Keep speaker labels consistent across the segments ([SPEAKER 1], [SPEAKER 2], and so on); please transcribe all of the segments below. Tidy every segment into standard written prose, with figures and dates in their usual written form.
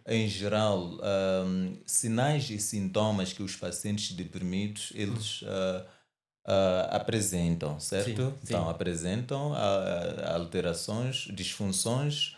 [SPEAKER 1] em geral, sinais e sintomas que os pacientes deprimidos
[SPEAKER 2] Hum.
[SPEAKER 1] eles apresentam,
[SPEAKER 2] Sim,
[SPEAKER 1] certo? Então,
[SPEAKER 2] sim.
[SPEAKER 1] apresentam alterações, disfunções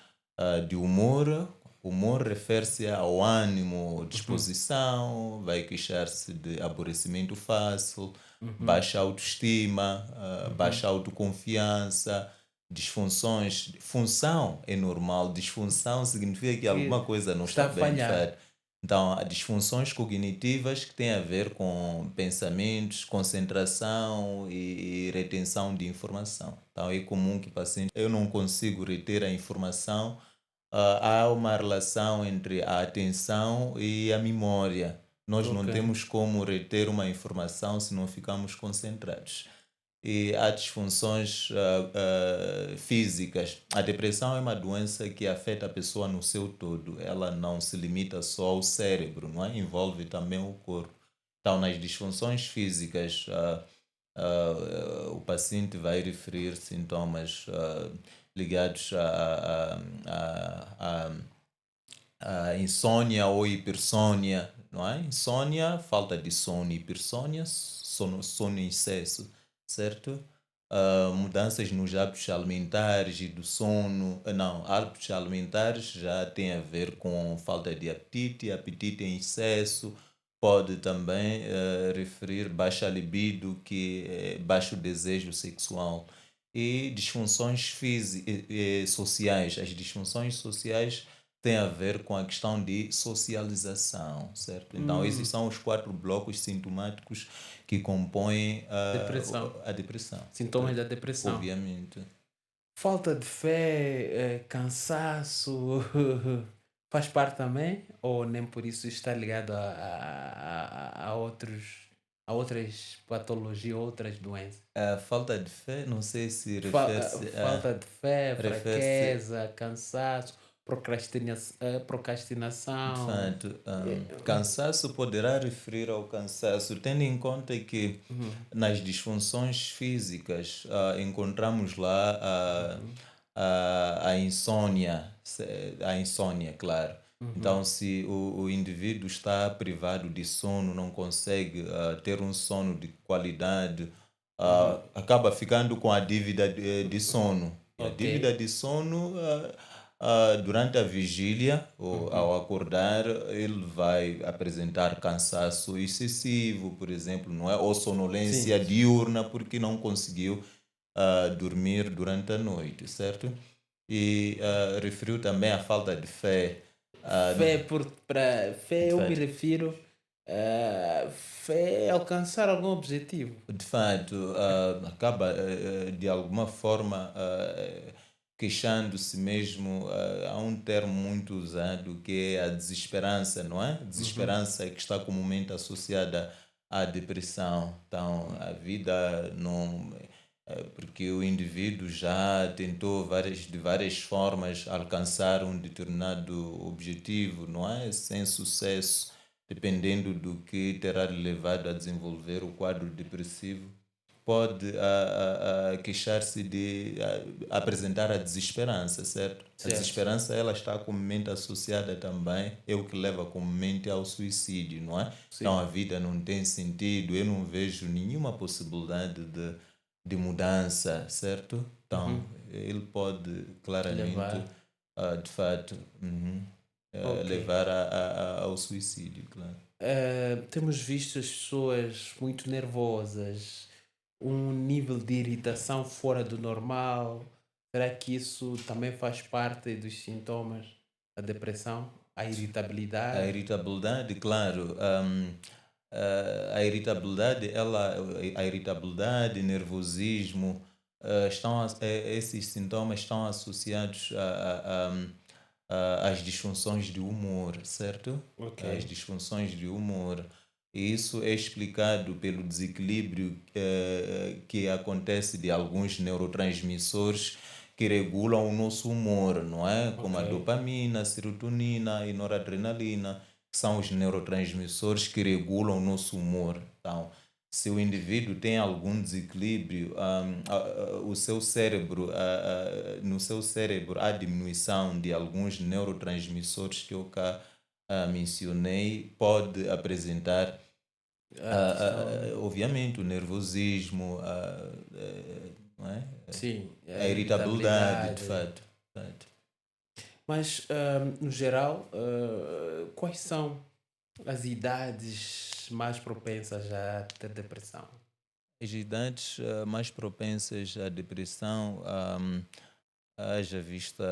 [SPEAKER 1] de humor. Humor refere-se ao ânimo,
[SPEAKER 2] Uhum,
[SPEAKER 1] disposição, vai queixar-se de aborrecimento fácil,
[SPEAKER 2] uhum,
[SPEAKER 1] baixa autoestima,
[SPEAKER 2] uhum.
[SPEAKER 1] baixa autoconfiança, disfunções. Função é normal, disfunção significa que alguma
[SPEAKER 2] Que
[SPEAKER 1] coisa não
[SPEAKER 2] está
[SPEAKER 1] está
[SPEAKER 2] a
[SPEAKER 1] bem, de
[SPEAKER 2] falhar.
[SPEAKER 1] fato. Então, há disfunções cognitivas que têm a ver com pensamentos, concentração e retenção de informação. Então, é comum que paciente, eu não consigo reter a informação. Há uma relação entre a atenção e a memória. Nós
[SPEAKER 2] Ok.
[SPEAKER 1] não temos como reter uma informação se não ficamos concentrados. E há disfunções físicas. A depressão é uma doença que afeta a pessoa no seu todo. Ela não se limita só ao cérebro, não é? Envolve também o corpo. Então, nas disfunções físicas, o paciente vai referir sintomas ligados à insônia ou hipersônia, não é? Insônia, falta de sono, hipersônia, sono em excesso, certo? Mudanças nos hábitos alimentares e do sono. Não, hábitos alimentares já tem a ver com falta de apetite, apetite em excesso. Pode também referir baixa libido, que é baixo desejo sexual. E disfunções sociais. As disfunções sociais têm a ver com a questão de socialização, certo? Então, esses
[SPEAKER 2] Hum,
[SPEAKER 1] são os quatro blocos sintomáticos que compõem
[SPEAKER 2] depressão.
[SPEAKER 1] a depressão,
[SPEAKER 2] Sintomas da depressão.
[SPEAKER 1] obviamente.
[SPEAKER 2] Falta de fé, cansaço, faz parte também? Ou nem por isso está ligado a outras patologias, outras doenças?
[SPEAKER 1] A falta de fé, não sei se refere-se
[SPEAKER 2] Falta de fé,
[SPEAKER 1] refere-se
[SPEAKER 2] fraqueza, cansaço,
[SPEAKER 1] de
[SPEAKER 2] procrastinação.
[SPEAKER 1] fato,
[SPEAKER 2] eh,
[SPEAKER 1] cansaço poderá referir ao cansaço, tendo em conta que
[SPEAKER 2] uhum,
[SPEAKER 1] nas disfunções físicas encontramos lá
[SPEAKER 2] uhum,
[SPEAKER 1] a insônia, a insônia, claro.
[SPEAKER 2] uhum,
[SPEAKER 1] Então, se o indivíduo está privado de sono, não consegue ter um sono de qualidade,
[SPEAKER 2] uhum.
[SPEAKER 1] acaba ficando com a dívida de sono. E a
[SPEAKER 2] Ok.
[SPEAKER 1] dívida de sono, durante a vigília, ou
[SPEAKER 2] Uhum.
[SPEAKER 1] ao acordar, ele vai apresentar cansaço excessivo, por exemplo, não é? Ou
[SPEAKER 2] Sim,
[SPEAKER 1] sonolência diurna, porque não conseguiu dormir durante a noite, certo? E referiu também a falta de fé. ah,
[SPEAKER 2] fé para fé
[SPEAKER 1] de
[SPEAKER 2] eu me
[SPEAKER 1] fato,
[SPEAKER 2] refiro a fé é alcançar algum objetivo.
[SPEAKER 1] de fato, acaba de alguma forma queixando-se mesmo. Há um termo muito usado que é a desesperança, não é?
[SPEAKER 2] Uhum.
[SPEAKER 1] Desesperança que está comumente associada à depressão. Então, a vida não. Porque o indivíduo já tentou de várias formas alcançar um determinado objetivo, não é? Sem sucesso, dependendo do que terá levado a desenvolver o quadro depressivo, pode queixar-se de apresentar a desesperança, certo? A
[SPEAKER 2] Certo.
[SPEAKER 1] desesperança ela está comumente associada também, é o que leva comumente ao suicídio, não é? Então a
[SPEAKER 2] Sim.
[SPEAKER 1] vida não tem sentido, eu não vejo nenhuma possibilidade de mudança, certo? Então
[SPEAKER 2] Uhum.
[SPEAKER 1] ele pode claramente,
[SPEAKER 2] Levar.
[SPEAKER 1] de fato,
[SPEAKER 2] Ok.
[SPEAKER 1] levar ao suicídio, claro.
[SPEAKER 2] Temos visto as pessoas muito nervosas, um nível de irritação fora do normal. Será que isso também faz parte dos sintomas da depressão? A
[SPEAKER 1] A
[SPEAKER 2] irritabilidade?
[SPEAKER 1] irritabilidade, claro, a irritabilidade, a irritabilidade, nervosismo, esses sintomas estão associados às disfunções de humor, certo?
[SPEAKER 2] Ok.
[SPEAKER 1] As disfunções de humor. E isso é explicado pelo desequilíbrio que acontece de alguns neurotransmissores que regulam o nosso humor, não é? Como
[SPEAKER 2] Ok.
[SPEAKER 1] a dopamina, a serotonina e noradrenalina, que são os neurotransmissores que regulam o nosso humor. Então, se o indivíduo tem algum desequilíbrio, o seu cérebro, no seu cérebro há diminuição de alguns neurotransmissores que mencionei, pode apresentar,
[SPEAKER 2] A questão,
[SPEAKER 1] obviamente, o nervosismo, não é?
[SPEAKER 2] sim,
[SPEAKER 1] A
[SPEAKER 2] a
[SPEAKER 1] irritabilidade, de
[SPEAKER 2] irritabilidade.
[SPEAKER 1] fato. De fato.
[SPEAKER 2] Mas, no geral, quais são as idades mais propensas a ter depressão?
[SPEAKER 1] As idades mais propensas à depressão, haja vista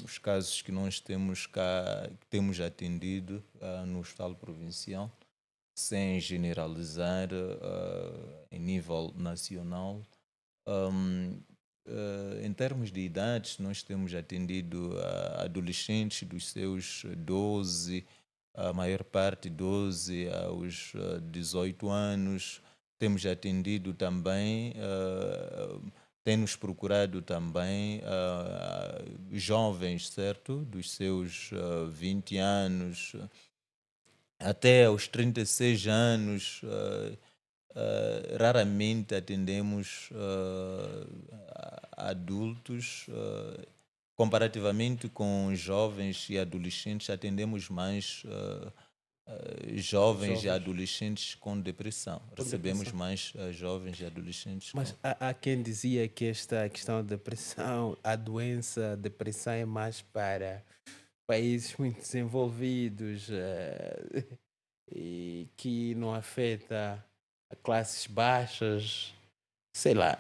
[SPEAKER 1] os casos que nós temos cá, que temos atendido no Hospital Provincial, sem generalizar em nível nacional. Hum, em termos de idades, nós temos atendido adolescentes dos seus 12, a maior parte 12 aos 18 anos. Temos atendido também, temos procurado também jovens, certo? Dos seus 20 anos até aos 36 anos. Raramente atendemos adultos, comparativamente com jovens e adolescentes, atendemos mais jovens e
[SPEAKER 2] Jovens
[SPEAKER 1] adolescentes com depressão.
[SPEAKER 2] com
[SPEAKER 1] Recebemos
[SPEAKER 2] depressão.
[SPEAKER 1] mais jovens e adolescentes com.
[SPEAKER 2] Mas há quem dizia que esta questão da depressão, a doença, a depressão é mais para países muito desenvolvidos e que não afeta a classes baixas. Sei lá,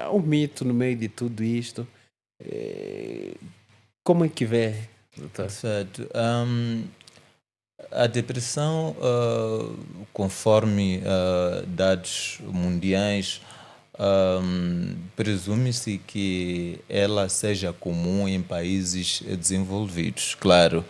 [SPEAKER 2] há um mito no meio de tudo isto. Eh, Como é que vê, doutor?
[SPEAKER 1] De fato, a depressão, conforme dados mundiais, presume-se que ela seja comum em países desenvolvidos. Claro,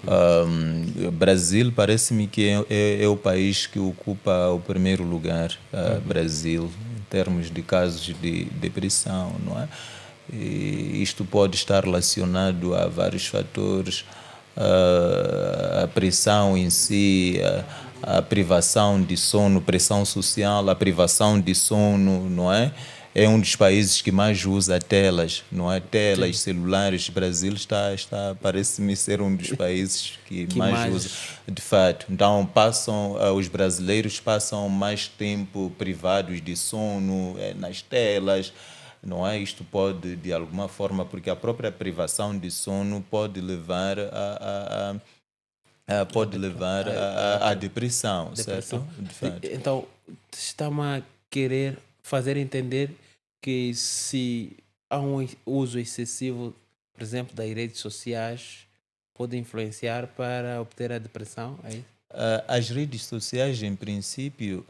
[SPEAKER 2] Uhum.
[SPEAKER 1] Brasil parece-me que é o país que ocupa o primeiro lugar,
[SPEAKER 2] Uhum.
[SPEAKER 1] Brasil, em termos de casos de depressão, não é? E isto pode estar relacionado a vários fatores, a pressão em si, a privação de sono, pressão social, a privação de sono, não é? É um dos países que mais usa telas, não é? Telas,
[SPEAKER 2] Sim.
[SPEAKER 1] celulares. O Brasil parece-me ser um dos países que
[SPEAKER 2] Que
[SPEAKER 1] mais usa,
[SPEAKER 2] mais.
[SPEAKER 1] de fato. Então, os brasileiros passam mais tempo privados de sono, nas telas, não é? Isto pode, de alguma forma, porque a própria privação de sono pode levar
[SPEAKER 2] A,
[SPEAKER 1] pode
[SPEAKER 2] depre-
[SPEAKER 1] levar à depressão, certo?
[SPEAKER 2] depressão.
[SPEAKER 1] De fato.
[SPEAKER 2] Então, está-me a querer fazer entender que se há um uso excessivo, por exemplo, das redes sociais, pode influenciar para obter a depressão, é isso?
[SPEAKER 1] As redes sociais, em princípio,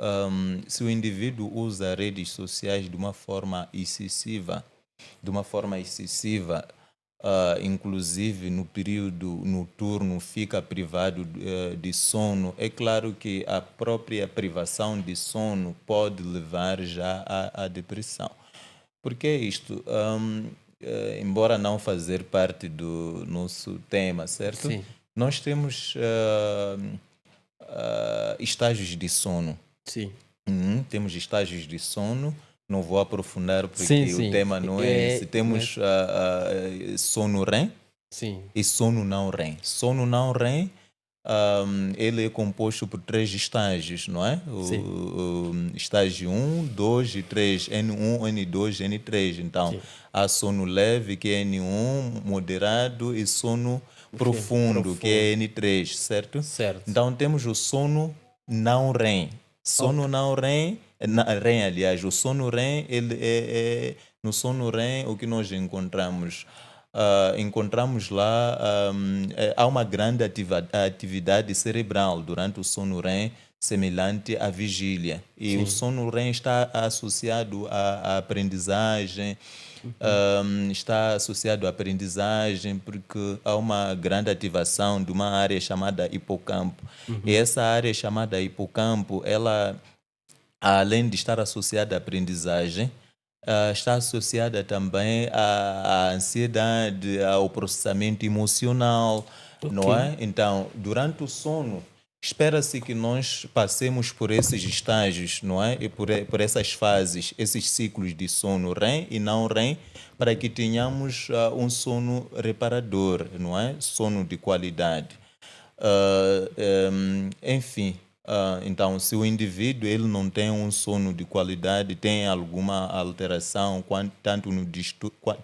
[SPEAKER 1] se o indivíduo usa redes sociais de uma forma excessiva, inclusive no período noturno, fica privado de sono, é claro que a própria privação de sono pode levar já à depressão. Porque é isto, embora não fazer parte do nosso tema, certo?
[SPEAKER 2] Sim,
[SPEAKER 1] Nós temos estágios de sono.
[SPEAKER 2] sim.
[SPEAKER 1] Temos estágios de sono. Não vou aprofundar
[SPEAKER 2] Sim,
[SPEAKER 1] porque o
[SPEAKER 2] sim.
[SPEAKER 1] tema não é esse.
[SPEAKER 2] É,
[SPEAKER 1] Temos sono REM
[SPEAKER 2] sim,
[SPEAKER 1] e sono não REM. Sono não REM, ele é composto por três estágios, não é?
[SPEAKER 2] sim,
[SPEAKER 1] O estágio um, 2 e 3, N1, N2, N3. Então,
[SPEAKER 2] sim.
[SPEAKER 1] há sono leve, que é N1, moderado, e sono
[SPEAKER 2] Sim,
[SPEAKER 1] profundo, que é
[SPEAKER 2] profundo.
[SPEAKER 1] N3, certo?
[SPEAKER 2] Certo.
[SPEAKER 1] Então, temos o sono não REM.
[SPEAKER 2] Ok.
[SPEAKER 1] Sono não REM, REM, aliás, o sono REM, no sono REM, o que nós encontramos? Encontramos lá, há uma grande atividade cerebral durante o sono REM, semelhante à vigília. E o
[SPEAKER 2] Sim.
[SPEAKER 1] sono REM está associado à aprendizagem,
[SPEAKER 2] Uhum.
[SPEAKER 1] está associado à aprendizagem porque há uma grande ativação de uma área chamada hipocampo. E
[SPEAKER 2] Uhum.
[SPEAKER 1] essa área chamada hipocampo, ela, além de estar associada à aprendizagem, está associada também à ansiedade, ao processamento emocional,
[SPEAKER 2] Ok.
[SPEAKER 1] não é? Então, durante o sono, espera-se que nós passemos por esses estágios, não é? E por essas fases, esses ciclos de sono REM e não REM, para que tenhamos um sono reparador, não é? Sono de qualidade. Enfim, então, se o indivíduo ele não tem um sono de qualidade, tem alguma alteração, tanto,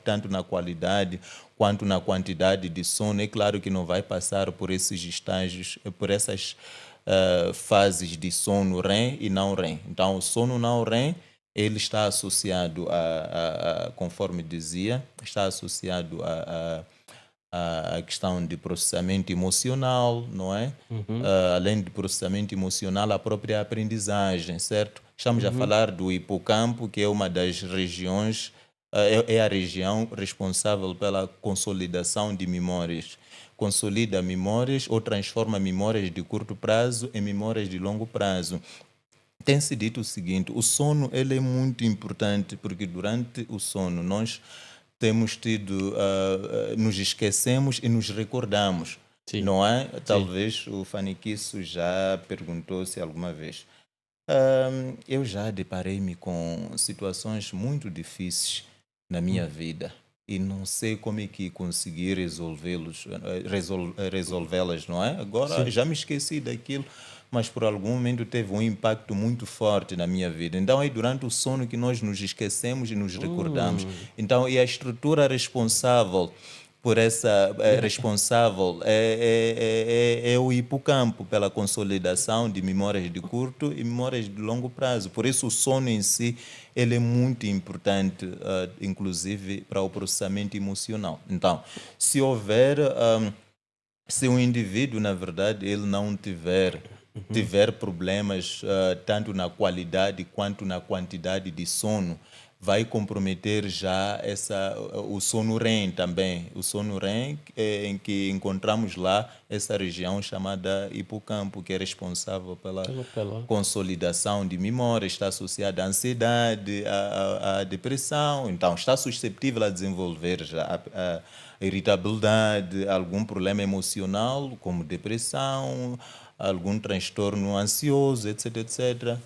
[SPEAKER 1] tanto na qualidade quanto na quantidade de sono, é claro que não vai passar por esses estágios, por essas fases de sono REM e não REM. Então, o sono não REM ele está associado conforme dizia, está associado a questão de processamento emocional, não é?
[SPEAKER 2] Uhum,
[SPEAKER 1] Além de processamento emocional, a própria aprendizagem, certo? Estamos a
[SPEAKER 2] uhum.
[SPEAKER 1] falar do hipocampo, que é uma das regiões, é a região responsável pela consolidação de memórias. Consolida memórias ou transforma memórias de curto prazo em memórias de longo prazo. Tem-se dito o seguinte, o sono ele é muito importante porque durante o sono nós temos tido, nos esquecemos e nos recordamos,
[SPEAKER 2] Sim,
[SPEAKER 1] não é?
[SPEAKER 2] sim.
[SPEAKER 1] Talvez o Faniquiço já perguntou-se alguma vez. Eu já deparei-me com situações muito difíceis na minha vida e não sei como é que consegui resolvê-las, não é? Agora
[SPEAKER 2] Sim.
[SPEAKER 1] já me esqueci daquilo, mas por algum momento teve um impacto muito forte na minha vida. Então é durante o sono que nós nos esquecemos e nos recordamos.
[SPEAKER 2] Hum.
[SPEAKER 1] Então é a estrutura responsável por essa responsável é o hipocampo pela consolidação de memórias de curto e memórias de longo prazo. Por isso o sono em si ele é muito importante, inclusive para o processamento emocional. Então, se houver se um indivíduo, na verdade, ele não
[SPEAKER 2] Uhum.
[SPEAKER 1] tiver problemas tanto na qualidade quanto na quantidade de sono, vai comprometer já o sono REM também. O sono REM em que encontramos lá essa região chamada hipocampo, que é responsável pela
[SPEAKER 2] Pela.
[SPEAKER 1] consolidação de memória, está associada à ansiedade, à depressão, então está suscetível a desenvolver já a irritabilidade, algum problema emocional, como depressão, algum transtorno ansioso, etc, etc,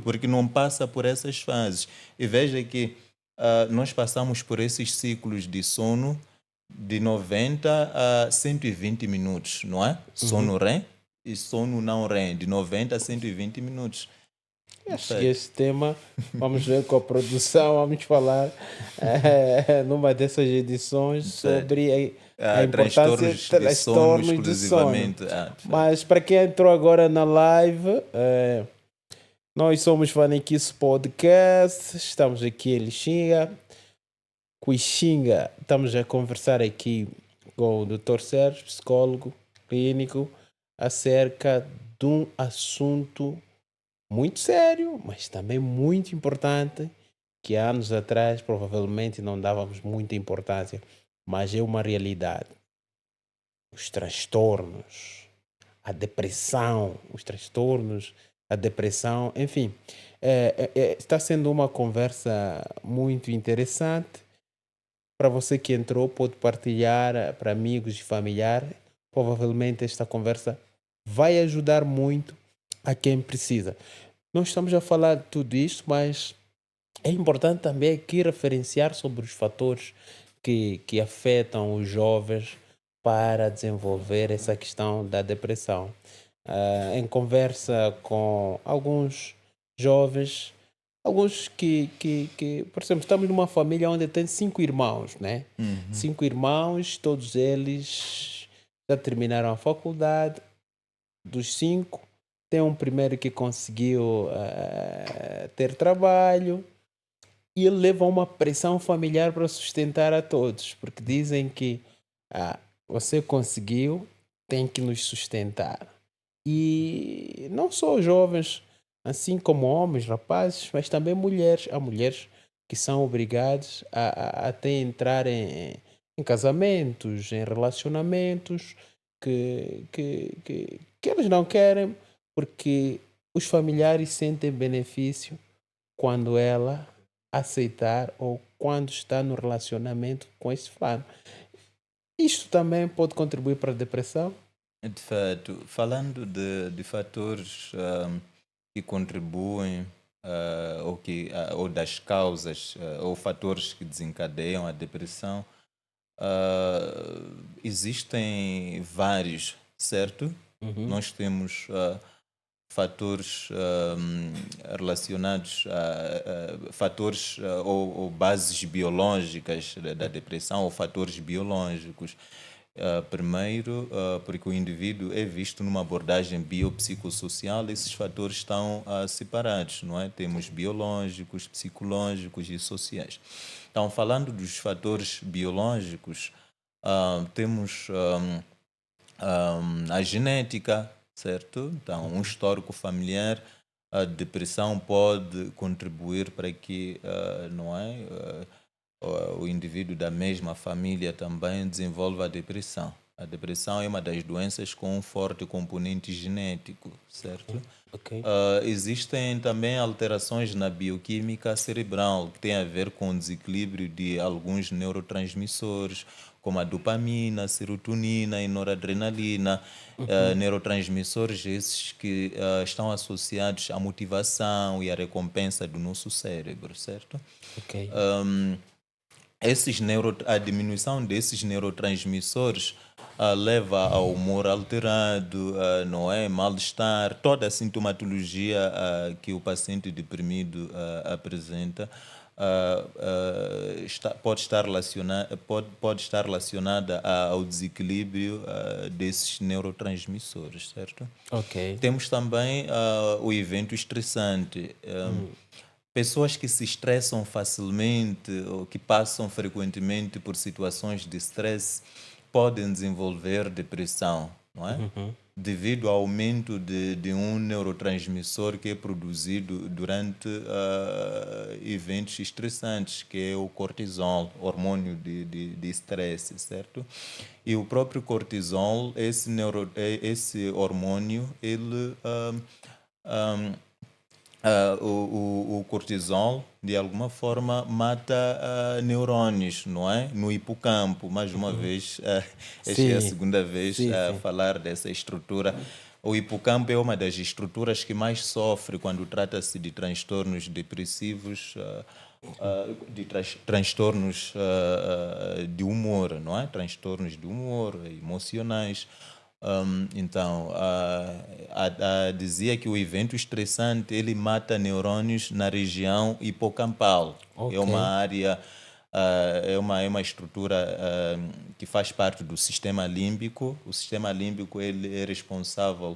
[SPEAKER 1] porque não passa por essas fases. E veja que nós passamos por esses ciclos de sono de 90 a 120 minutos, não é?
[SPEAKER 2] Uhum.
[SPEAKER 1] Sono REM e sono não REM, de 90 a 120 minutos.
[SPEAKER 2] Acho que
[SPEAKER 1] Perfeito.
[SPEAKER 2] esse tema, vamos ver com a produção, vamos falar numa dessas edições
[SPEAKER 1] Perfeito.
[SPEAKER 2] sobre a importância de
[SPEAKER 1] Transtornos de sono
[SPEAKER 2] transtornos de sono.
[SPEAKER 1] exclusivamente. Perfeito.
[SPEAKER 2] Mas para quem entrou agora na live, nós somos Faniquice Podcast, estamos aqui em Lixinga, Cuixinga, estamos a conversar aqui com o Dr. Sérgio, psicólogo clínico, acerca de um assunto muito sério, mas também muito importante, que há anos atrás provavelmente não dávamos muita importância, mas é uma realidade. Os transtornos, a depressão, os transtornos, a depressão, enfim, está sendo uma conversa muito interessante. Para você que entrou, pode partilhar para amigos e familiares. Provavelmente esta conversa vai ajudar muito a quem precisa. Nós estamos a falar de tudo isto, mas é importante também aqui referenciar sobre os fatores que afetam os jovens para desenvolver essa questão da depressão. Em conversa com alguns jovens, alguns que, por exemplo, estamos numa família onde tem 5 irmãos, né?
[SPEAKER 1] Uhum.
[SPEAKER 2] 5 irmãos, todos eles já terminaram a faculdade. Dos 5, tem um primeiro que conseguiu ter trabalho e ele leva uma pressão familiar para sustentar a todos, porque dizem que você conseguiu, tem que nos sustentar. E não só jovens, assim como homens, rapazes, mas também mulheres. Há mulheres que são obrigadas a até entrar em casamentos, em relacionamentos que eles não querem, porque os familiares sentem benefício quando ela aceitar ou quando está no relacionamento com esse fulano. Isto também pode contribuir para a depressão?
[SPEAKER 1] De fato, falando de fatores que contribuem ou das causas ou fatores que desencadeiam a depressão, existem vários. certo?
[SPEAKER 2] Uhum.
[SPEAKER 1] Nós temos fatores relacionados a fatores ou bases biológicas da depressão ou fatores biológicos. Primeiro, porque o indivíduo é visto numa abordagem biopsicossocial, esses fatores estão separados, não é? Temos biológicos, psicológicos e sociais. Então, falando dos fatores biológicos, temos a genética, certo? Então, um histórico familiar, a depressão pode contribuir para que, não é? O indivíduo da mesma família também desenvolva a depressão. A depressão é uma das doenças com um forte componente genético, certo?
[SPEAKER 2] Ok.
[SPEAKER 1] Existem também alterações na bioquímica cerebral que têm a ver com o desequilíbrio de alguns neurotransmissores, como a dopamina, a serotonina e noradrenalina,
[SPEAKER 2] Uhum.
[SPEAKER 1] neurotransmissores esses que estão associados à motivação e à recompensa do nosso cérebro, certo?
[SPEAKER 2] Ok.
[SPEAKER 1] A diminuição desses neurotransmissores leva ao humor alterado, não é? Mal-estar, toda a sintomatologia que o paciente deprimido apresenta pode estar relacionada ao desequilíbrio desses neurotransmissores, certo?
[SPEAKER 2] Ok.
[SPEAKER 1] Temos também o evento estressante. Pessoas que se estressam facilmente ou que passam frequentemente por situações de stress podem desenvolver depressão, não é?
[SPEAKER 2] Uhum.
[SPEAKER 1] Devido ao aumento de um neurotransmissor que é produzido durante eventos estressantes, que é o cortisol, hormônio de estresse, certo? E o próprio cortisol, esse hormônio, ele o cortisol, de alguma forma, mata neurônios, não é? No hipocampo. Mais uma vez, esta é a
[SPEAKER 2] Sim.
[SPEAKER 1] segunda vez
[SPEAKER 2] Sim,
[SPEAKER 1] a
[SPEAKER 2] sim.
[SPEAKER 1] falar dessa estrutura. O hipocampo é uma das estruturas que mais sofre quando trata-se de transtornos depressivos, transtornos de humor, não é? Transtornos de humor, emocionais. Então, dizia que o evento estressante ele mata neurônios na região hipocampal. É
[SPEAKER 2] Ok.
[SPEAKER 1] uma área, é uma estrutura que faz parte do sistema límbico. O sistema límbico ele é responsável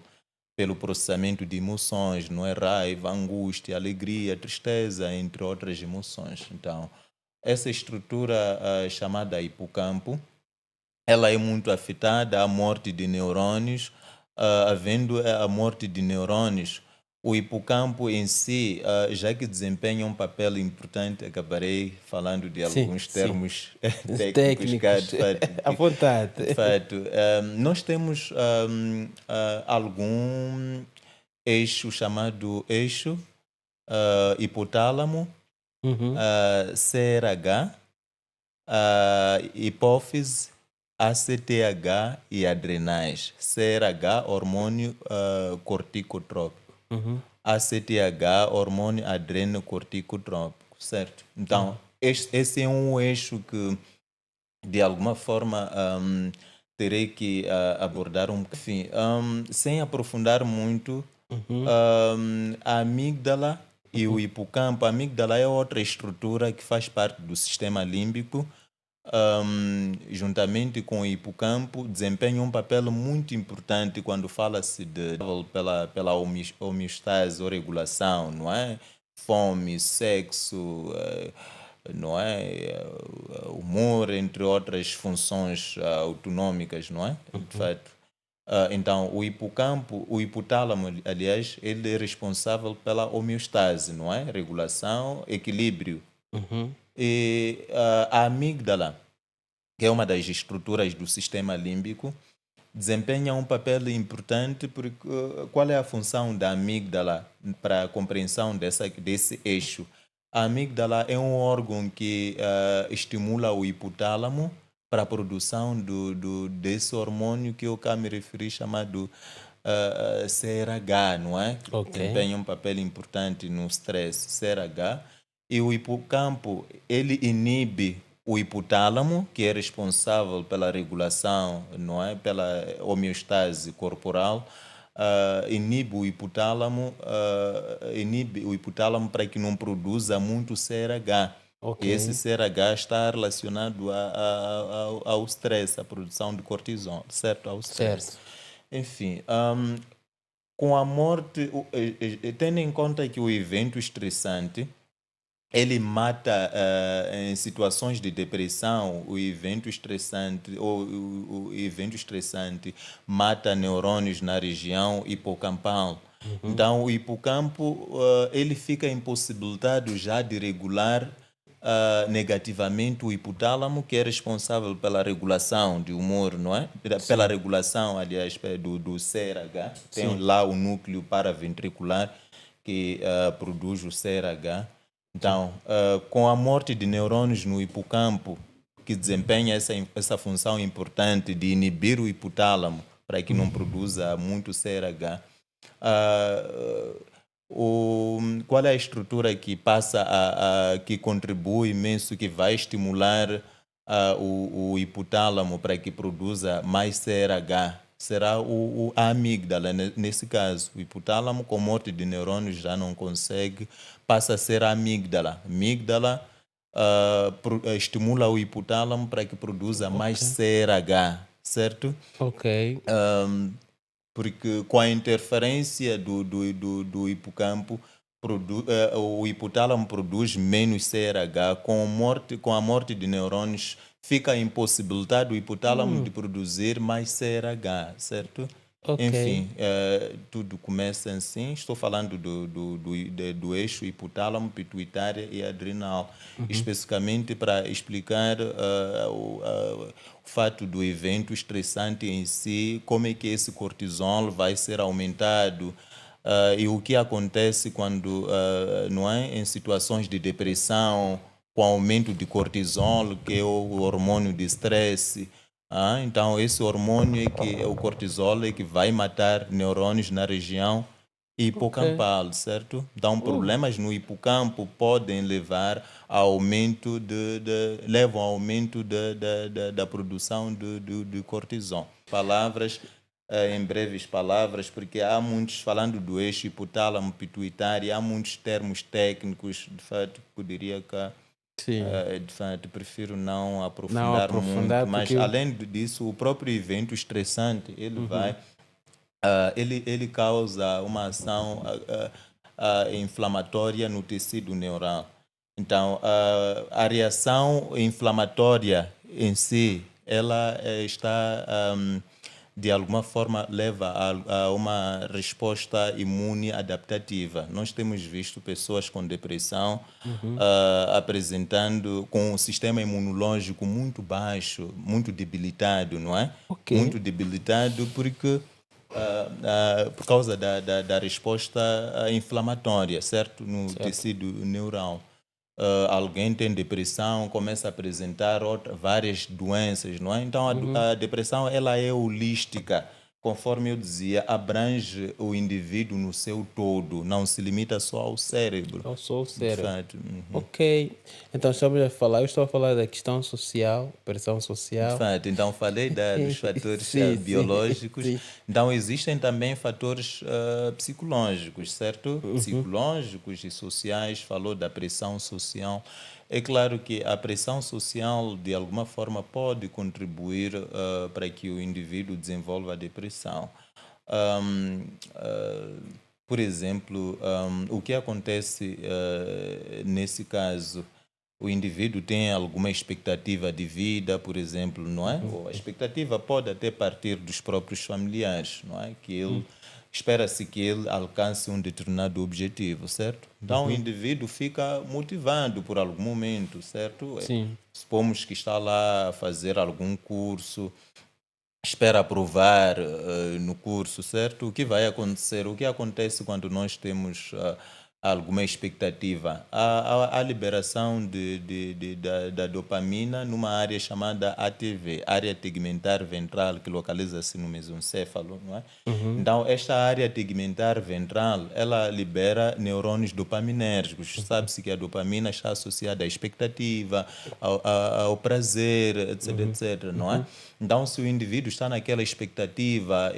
[SPEAKER 1] pelo processamento de emoções, não é? Raiva, angústia, alegria, tristeza, entre outras emoções. Então, essa estrutura chamada hipocampo ela é muito afetada à morte de neurônios. Havendo a morte de neurônios, o hipocampo em si, já que desempenha um papel importante, acabarei falando de
[SPEAKER 2] Sim,
[SPEAKER 1] alguns
[SPEAKER 2] sim.
[SPEAKER 1] termos
[SPEAKER 2] Os
[SPEAKER 1] técnicos cá,
[SPEAKER 2] técnicos. À vontade.
[SPEAKER 1] de fato, nós temos algum eixo chamado eixo hipotálamo,
[SPEAKER 2] Uhum.
[SPEAKER 1] CRH, hipófise, ACTH e adrenais. CRH, hormônio corticotrópico.
[SPEAKER 2] Uhum.
[SPEAKER 1] ACTH, hormônio adrenocorticotrópico, certo? Então, esse é um eixo que, de alguma forma, terei que abordar um enfim, sem aprofundar muito,
[SPEAKER 2] Uhum.
[SPEAKER 1] a amígdala e o
[SPEAKER 2] Uhum.
[SPEAKER 1] hipocampo. A amígdala é outra estrutura que faz parte do sistema límbico, juntamente com o hipocampo, desempenha um papel muito importante quando fala-se pela homeostase ou regulação, não é? Fome, sexo, não é? Humor, entre outras funções autonômicas, não é? De
[SPEAKER 2] Uhum.
[SPEAKER 1] fato. Então, o hipocampo, o hipotálamo, aliás, ele é responsável pela homeostase, não é? Regulação, equilíbrio.
[SPEAKER 2] Uhum.
[SPEAKER 1] E a amígdala, que é uma das estruturas do sistema límbico, desempenha um papel importante porque qual é a função da amígdala para a compreensão desse eixo? A amígdala é um órgão que estimula o hipotálamo para a produção desse hormônio que eu cá me referi, chamado CRH, não é?
[SPEAKER 2] Ok.
[SPEAKER 1] Desempenha um papel importante no stress, CRH. E o hipocampo, ele inibe o hipotálamo, que é responsável pela regulação, não é? Pela homeostase corporal, inibe o hipotálamo para que não produza muito CRH.
[SPEAKER 2] Ok.
[SPEAKER 1] E esse CRH está relacionado ao stress, à produção de cortisol, certo? Ao stress.
[SPEAKER 2] Certo.
[SPEAKER 1] Enfim, com a morte, tendo em conta que o evento estressante ele mata em situações de depressão, o evento estressante ou o evento estressante mata neurônios na região hipocampal.
[SPEAKER 2] Uhum.
[SPEAKER 1] Então, o hipocampo ele fica impossibilitado já de regular negativamente o hipotálamo, que é responsável pela regulação de humor, não é? Pela
[SPEAKER 2] Sim.
[SPEAKER 1] regulação, aliás, do CRH. Tem
[SPEAKER 2] Sim.
[SPEAKER 1] lá o núcleo paraventricular que produz o CRH.
[SPEAKER 2] Sim.
[SPEAKER 1] Então, com a morte de neurônios no hipocampo, que desempenha essa função importante de inibir o hipotálamo para que não produza muito CRH, qual é a estrutura que passa que contribui imenso, que vai estimular o hipotálamo para que produza mais CRH? Será a amígdala, nesse caso. O hipotálamo, com morte de neurônios, já não consegue, passa a ser a amígdala. Amígdala estimula o hipotálamo para que produza mais
[SPEAKER 2] Ok.
[SPEAKER 1] CRH, certo?
[SPEAKER 2] Ok.
[SPEAKER 1] Porque com a interferência do hipocampo, o hipotálamo produz menos CRH. Com a morte de neurônios, fica impossibilitado o hipotálamo de produzir mais CRH, certo?
[SPEAKER 2] Ok.
[SPEAKER 1] Enfim, tudo começa assim. Estou falando do eixo hipotálamo, pituitária e adrenal, especificamente para explicar o fato do evento estressante em si, como é que esse cortisol vai ser aumentado, e o que acontece quando, não é, em situações de depressão, com aumento de cortisol, que é o hormônio de estresse. Então, esse hormônio, o cortisol, é que vai matar neurônios na região
[SPEAKER 2] Ok.
[SPEAKER 1] hipocampal, certo? Então, problemas no hipocampo podem levar ao aumento levam ao aumento da produção de cortisol. Palavras, em breves palavras, porque há muitos, falando do eixo hipotálamo pituitário, há muitos termos técnicos, de fato, que poderia cá
[SPEAKER 2] Sim.
[SPEAKER 1] de fato, prefiro não
[SPEAKER 2] Não
[SPEAKER 1] aprofundar muito,
[SPEAKER 2] aprofundar
[SPEAKER 1] mas
[SPEAKER 2] porque.
[SPEAKER 1] além disso, o próprio evento estressante,
[SPEAKER 2] Uhum.
[SPEAKER 1] ele causa uma ação inflamatória no tecido neural. Então, a reação inflamatória em si, ela está, de alguma forma, leva a uma resposta imune adaptativa. Nós temos visto pessoas com depressão
[SPEAKER 2] Uhum.
[SPEAKER 1] apresentando com um sistema imunológico muito baixo, muito debilitado, não é?
[SPEAKER 2] Ok.
[SPEAKER 1] Muito debilitado porque por causa da resposta inflamatória, certo? No
[SPEAKER 2] Certo.
[SPEAKER 1] tecido neural. Alguém tem depressão, começa a apresentar várias doenças, não é? Então,
[SPEAKER 2] Uhum.
[SPEAKER 1] a depressão, ela é holística. Conforme eu dizia, abrange o indivíduo no seu todo, não se limita só ao cérebro,
[SPEAKER 2] Eu sou o
[SPEAKER 1] de
[SPEAKER 2] cérebro.
[SPEAKER 1] fato. Uhum.
[SPEAKER 2] Ok. Então, estamos a falar, eu estou a falar da questão social, pressão
[SPEAKER 1] De
[SPEAKER 2] social.
[SPEAKER 1] fato, então falei dos fatores
[SPEAKER 2] Sim, sim,
[SPEAKER 1] biológicos,
[SPEAKER 2] sim.
[SPEAKER 1] então existem também fatores psicológicos, certo?
[SPEAKER 2] Uhum.
[SPEAKER 1] Psicológicos e sociais, falou da pressão social. É claro que a pressão social, de alguma forma, pode contribuir para que o indivíduo desenvolva a depressão. Ahm, ah, por exemplo, o que acontece nesse caso? O indivíduo tem alguma expectativa de vida, por exemplo, não é? Ou a expectativa pode até partir dos próprios familiares, não é? Que ele espera-se que ele alcance um determinado objetivo, certo? Então o
[SPEAKER 2] Uhum.
[SPEAKER 1] indivíduo fica motivado por algum momento, certo?
[SPEAKER 2] Sim.
[SPEAKER 1] Supomos que está lá a fazer algum curso, espera aprovar no curso, certo? O que vai acontecer? O que acontece quando nós temos alguma expectativa. A liberação da dopamina numa área chamada ATV, área tegmentar ventral, que localiza-se no mesencéfalo, não é? Então, esta área tegmentar ventral, ela libera neurônios dopaminérgicos. Sabe-se que a dopamina está associada à expectativa, ao prazer, etc, etc, não é? Então, se o indivíduo está naquela expectativa,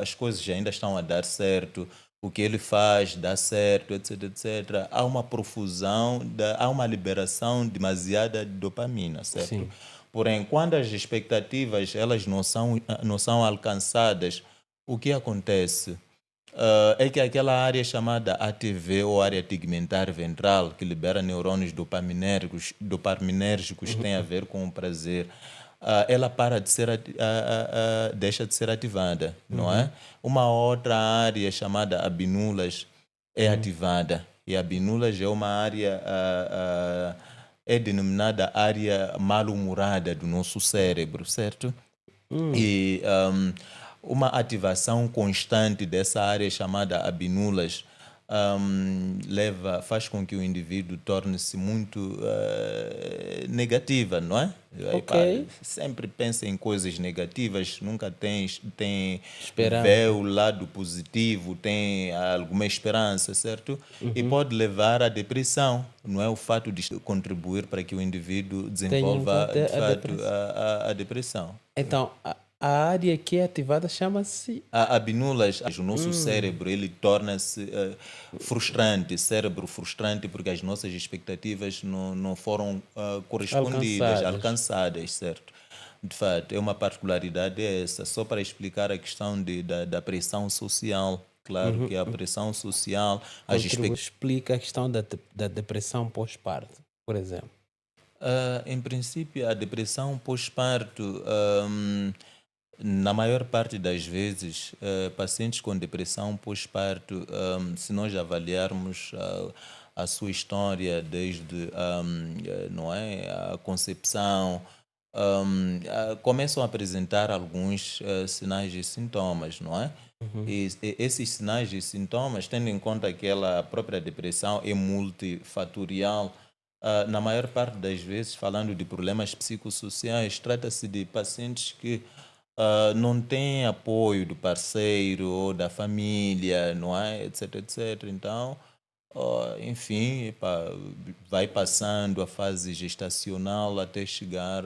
[SPEAKER 1] as coisas ainda estão a dar certo, o que ele faz dá certo, etc, etc. Há uma profusão, há uma liberação demasiada de dopamina, certo?
[SPEAKER 2] Sim.
[SPEAKER 1] Porém, quando as expectativas elas não são alcançadas, o que acontece? É que aquela área chamada ATV ou área tegmentar ventral, que libera neurônios dopaminérgicos tem a ver com o prazer, ela para de ser, deixa de ser ativada, não é? Uma outra área chamada abinulas é ativada. E abinulas é uma área, é denominada área mal-humorada do nosso cérebro, certo? E uma ativação constante dessa área chamada abinulas faz com que o indivíduo torne-se muito negativa, não é? Aí, pá,
[SPEAKER 2] Ok.
[SPEAKER 1] sempre pensa em coisas negativas, nunca tem
[SPEAKER 2] Esperança.
[SPEAKER 1] vê o lado positivo, tem alguma esperança, certo? E pode levar à depressão, não é? O fato de contribuir para que o indivíduo desenvolva,
[SPEAKER 2] Tem
[SPEAKER 1] de
[SPEAKER 2] a
[SPEAKER 1] fato,
[SPEAKER 2] depressão.
[SPEAKER 1] a depressão.
[SPEAKER 2] Então, a área que é ativada chama-se.
[SPEAKER 1] A binulas, o nosso cérebro, ele torna-se frustrante, cérebro frustrante, porque as nossas expectativas não foram correspondidas,
[SPEAKER 2] Alcançadas.
[SPEAKER 1] alcançadas, certo? De fato, é uma particularidade essa, só para explicar a questão da pressão social. Claro que a pressão social, as
[SPEAKER 2] Explica a questão da depressão pós-parto, por exemplo.
[SPEAKER 1] Em princípio, a depressão pós-parto, na maior parte das vezes, pacientes com depressão pós-parto, se nós avaliarmos a sua história desde não é, a concepção, começam a apresentar alguns sinais e sintomas, não é? E esses sinais e sintomas, tendo em conta que a própria depressão é multifatorial, na maior parte das vezes, falando de problemas psicossociais, trata-se de pacientes que não têm apoio do parceiro ou da família, não é? Etc, etc. Então, enfim, epá, vai passando a fase gestacional até chegar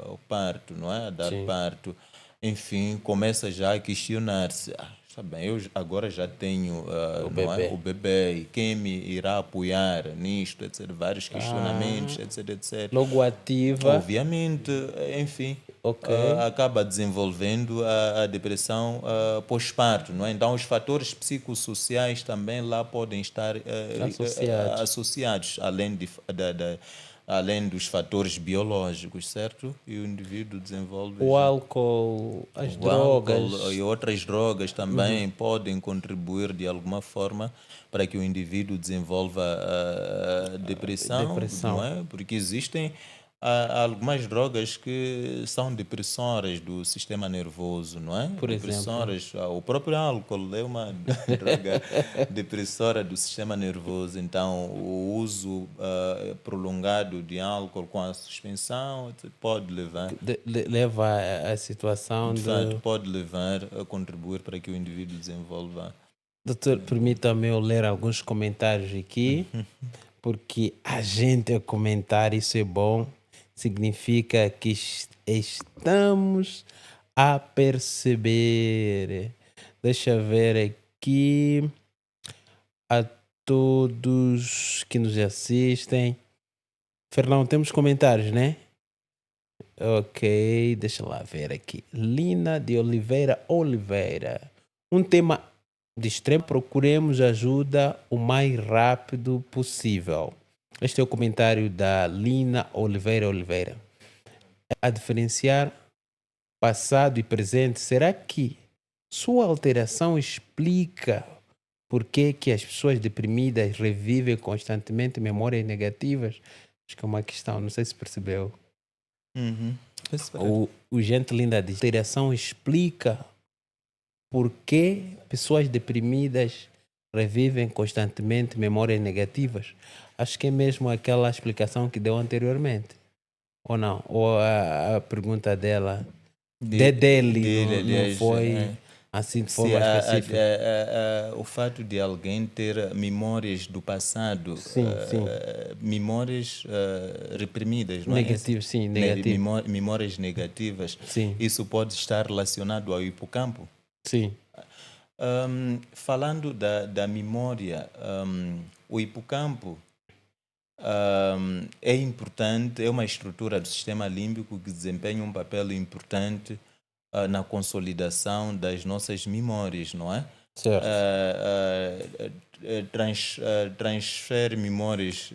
[SPEAKER 1] ao parto, não é? A dar
[SPEAKER 2] Sim.
[SPEAKER 1] parto. Enfim, começa já a questionar-se. Está bem, eu agora já tenho não é,
[SPEAKER 2] bebê.
[SPEAKER 1] o bebê, e quem me irá apoiar nisto, etc. Vários questionamentos, etc, etc.
[SPEAKER 2] Logo ativa.
[SPEAKER 1] Obviamente, enfim,
[SPEAKER 2] Ok.
[SPEAKER 1] acaba desenvolvendo a depressão pós-parto, não é? Então, os fatores psicossociais também lá podem estar
[SPEAKER 2] Associados.
[SPEAKER 1] associados, além dos fatores biológicos, certo? E o indivíduo desenvolve
[SPEAKER 2] O álcool, as
[SPEAKER 1] o
[SPEAKER 2] drogas.
[SPEAKER 1] álcool e outras drogas também podem contribuir de alguma forma para que o indivíduo desenvolva depressão, não é? Porque existem algumas drogas que são depressoras do sistema nervoso, não é?
[SPEAKER 2] Por exemplo.
[SPEAKER 1] Depressoras, o próprio álcool é uma droga depressora do sistema nervoso, então o uso prolongado de álcool com a suspensão pode levar,
[SPEAKER 2] Leva a situação
[SPEAKER 1] de
[SPEAKER 2] de.
[SPEAKER 1] fato, pode levar a contribuir para que o indivíduo desenvolva.
[SPEAKER 2] Doutor, permita-me eu ler alguns comentários aqui, porque a gente a comentar, isso é bom, significa que estamos a perceber. Deixa eu ver aqui a todos que nos assistem. Fernão, temos comentários, né? Ok, deixa lá ver aqui. Lina de Oliveira. Um tema de extremo, procuremos ajuda o mais rápido possível. Este é o comentário da Lina Oliveira. A diferenciar passado e presente, será que sua alteração explica por que as pessoas deprimidas revivem constantemente memórias negativas? Acho que é uma questão, não sei se percebeu. O gente linda diz, a alteração explica por que pessoas deprimidas revivem constantemente memórias negativas. Acho que é mesmo aquela explicação que deu anteriormente. Ou não? Ou a pergunta dele não
[SPEAKER 1] Aliás,
[SPEAKER 2] foi assim de
[SPEAKER 1] se
[SPEAKER 2] forma específica.
[SPEAKER 1] o fato de alguém ter memórias do passado,
[SPEAKER 2] Sim, sim.
[SPEAKER 1] memórias reprimidas, não é?
[SPEAKER 2] Negativo, sim, negativo.
[SPEAKER 1] Memórias negativas,
[SPEAKER 2] Sim,
[SPEAKER 1] isso pode estar relacionado ao hipocampo.
[SPEAKER 2] sim.
[SPEAKER 1] Falando da memória, o hipocampo é importante, é uma estrutura do sistema límbico que desempenha um papel importante na consolidação das nossas memórias, não é?
[SPEAKER 2] Certo.
[SPEAKER 1] Transfere memórias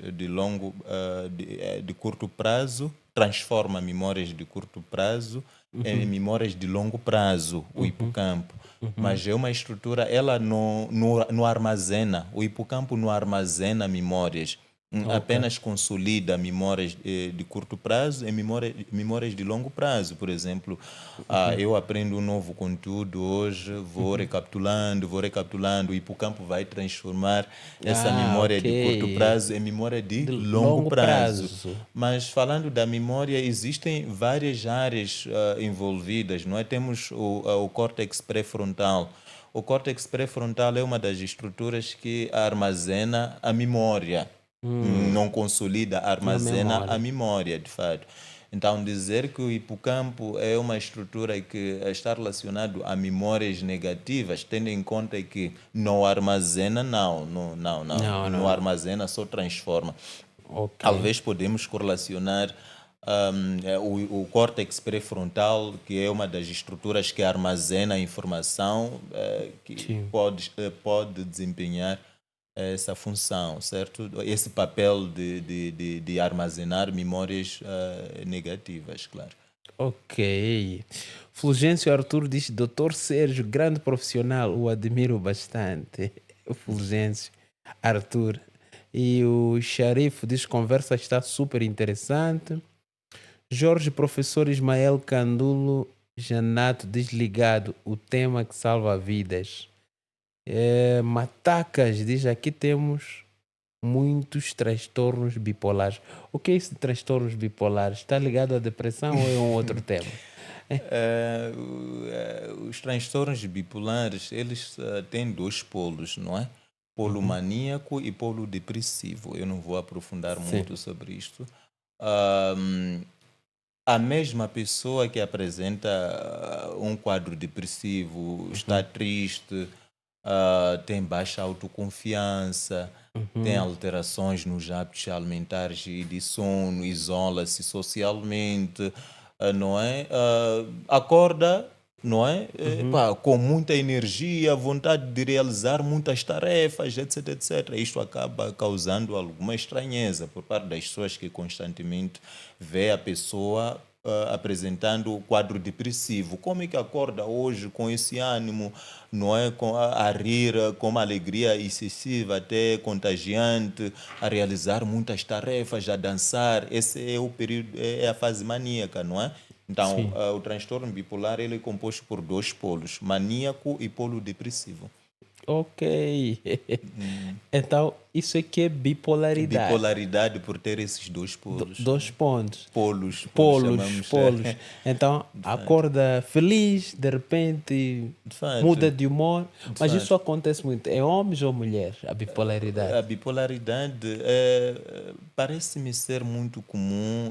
[SPEAKER 1] de curto prazo, transforma memórias de curto prazo em memórias de longo prazo, o hipocampo. Mas é uma estrutura, ela não armazena, o hipocampo não armazena memórias.
[SPEAKER 2] Ok.
[SPEAKER 1] Apenas consolida memórias de curto prazo e memórias de longo prazo. Por exemplo, eu aprendo um novo conteúdo hoje, vou recapitulando, o hipocampo vai transformar essa memória
[SPEAKER 2] Ok.
[SPEAKER 1] de curto prazo em memória de
[SPEAKER 2] De
[SPEAKER 1] longo
[SPEAKER 2] longo
[SPEAKER 1] prazo.
[SPEAKER 2] prazo.
[SPEAKER 1] Mas falando da memória, existem várias áreas envolvidas, não é? Temos o córtex pré-frontal. O córtex pré-frontal é uma das estruturas que armazena a memória. Não consolida,
[SPEAKER 2] Na
[SPEAKER 1] armazena a
[SPEAKER 2] memória.
[SPEAKER 1] memória, de fato. Então, dizer que o hipocampo é uma estrutura que está relacionado a memórias negativas, tendo em conta que não armazena,
[SPEAKER 2] Não, não,
[SPEAKER 1] não
[SPEAKER 2] não.
[SPEAKER 1] armazena, só transforma.
[SPEAKER 2] Ok.
[SPEAKER 1] Talvez podemos correlacionar o córtex pré-frontal, que é uma das estruturas que armazena a informação, que
[SPEAKER 2] Sim.
[SPEAKER 1] pode desempenhar essa função, certo? Esse papel de armazenar memórias negativas, claro.
[SPEAKER 2] Ok. Fulgêncio Arthur diz: Doutor Sérgio, grande profissional, o admiro bastante. O Fulgêncio Arthur. E o Sharif diz: conversa está super interessante. Jorge, professor Ismael Candulo Janato, desligado, o tema que salva vidas. Matacas diz: aqui temos muitos transtornos bipolares. O que é isso de transtornos bipolares? Está ligado à depressão ou é um outro tema?
[SPEAKER 1] Os transtornos bipolares, eles têm dois polos, não é? Polo maníaco e polo depressivo. Eu não vou aprofundar
[SPEAKER 2] Sim.
[SPEAKER 1] muito sobre isto. A mesma pessoa que apresenta um quadro depressivo, está triste, tem baixa autoconfiança, tem alterações nos hábitos alimentares e de sono, isola-se socialmente, não é? Acorda, não é? Pá, com muita energia, vontade de realizar muitas tarefas, etc, etc. Isto acaba causando alguma estranheza por parte das pessoas que constantemente vê a pessoa apresentando o quadro depressivo. Como é que acorda hoje com esse ânimo, não é? Com a rir, com uma alegria excessiva, até contagiante, a realizar muitas tarefas, a dançar. Esse é o período, é a fase maníaca, não é? Então,
[SPEAKER 2] Sim.
[SPEAKER 1] o transtorno bipolar ele é composto por dois polos, maníaco e polo depressivo.
[SPEAKER 2] Ok. Então, isso aqui é bipolaridade.
[SPEAKER 1] Bipolaridade por ter esses dois polos.
[SPEAKER 2] Dois pontos.
[SPEAKER 1] Polos,
[SPEAKER 2] Polos,
[SPEAKER 1] chamamos.
[SPEAKER 2] polos. Então, acorda feliz, de repente
[SPEAKER 1] De fato,
[SPEAKER 2] muda de humor.
[SPEAKER 1] de
[SPEAKER 2] Mas isso
[SPEAKER 1] fato.
[SPEAKER 2] acontece muito. É homens ou mulheres, a bipolaridade?
[SPEAKER 1] A bipolaridade parece-me ser muito comum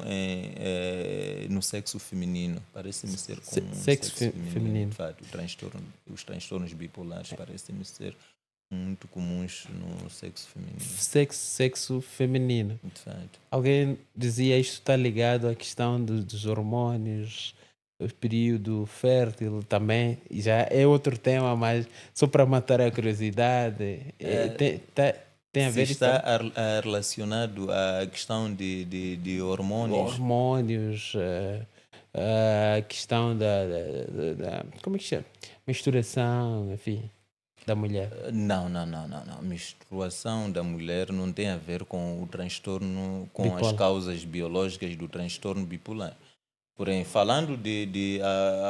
[SPEAKER 1] no sexo feminino. Parece-me ser comum no
[SPEAKER 2] Sexo
[SPEAKER 1] sexo feminino.
[SPEAKER 2] feminino.
[SPEAKER 1] De fato, os transtornos bipolares parecem-me ser muito comuns no sexo feminino.
[SPEAKER 2] Sexo feminino.
[SPEAKER 1] De fato.
[SPEAKER 2] Alguém dizia isto está ligado à questão dos hormônios, o período fértil também. E já é outro tema, mas só para matar a curiosidade. Tem a
[SPEAKER 1] Se
[SPEAKER 2] ver isso
[SPEAKER 1] está
[SPEAKER 2] também?
[SPEAKER 1] relacionado à questão de hormônios,
[SPEAKER 2] Hormônios, a questão como é que chama? Menstruação, enfim, da mulher.
[SPEAKER 1] não. A menstruação da mulher não tem a ver com o transtorno, com as
[SPEAKER 2] Bipolar.
[SPEAKER 1] causas biológicas do transtorno bipolar. Porém, falando de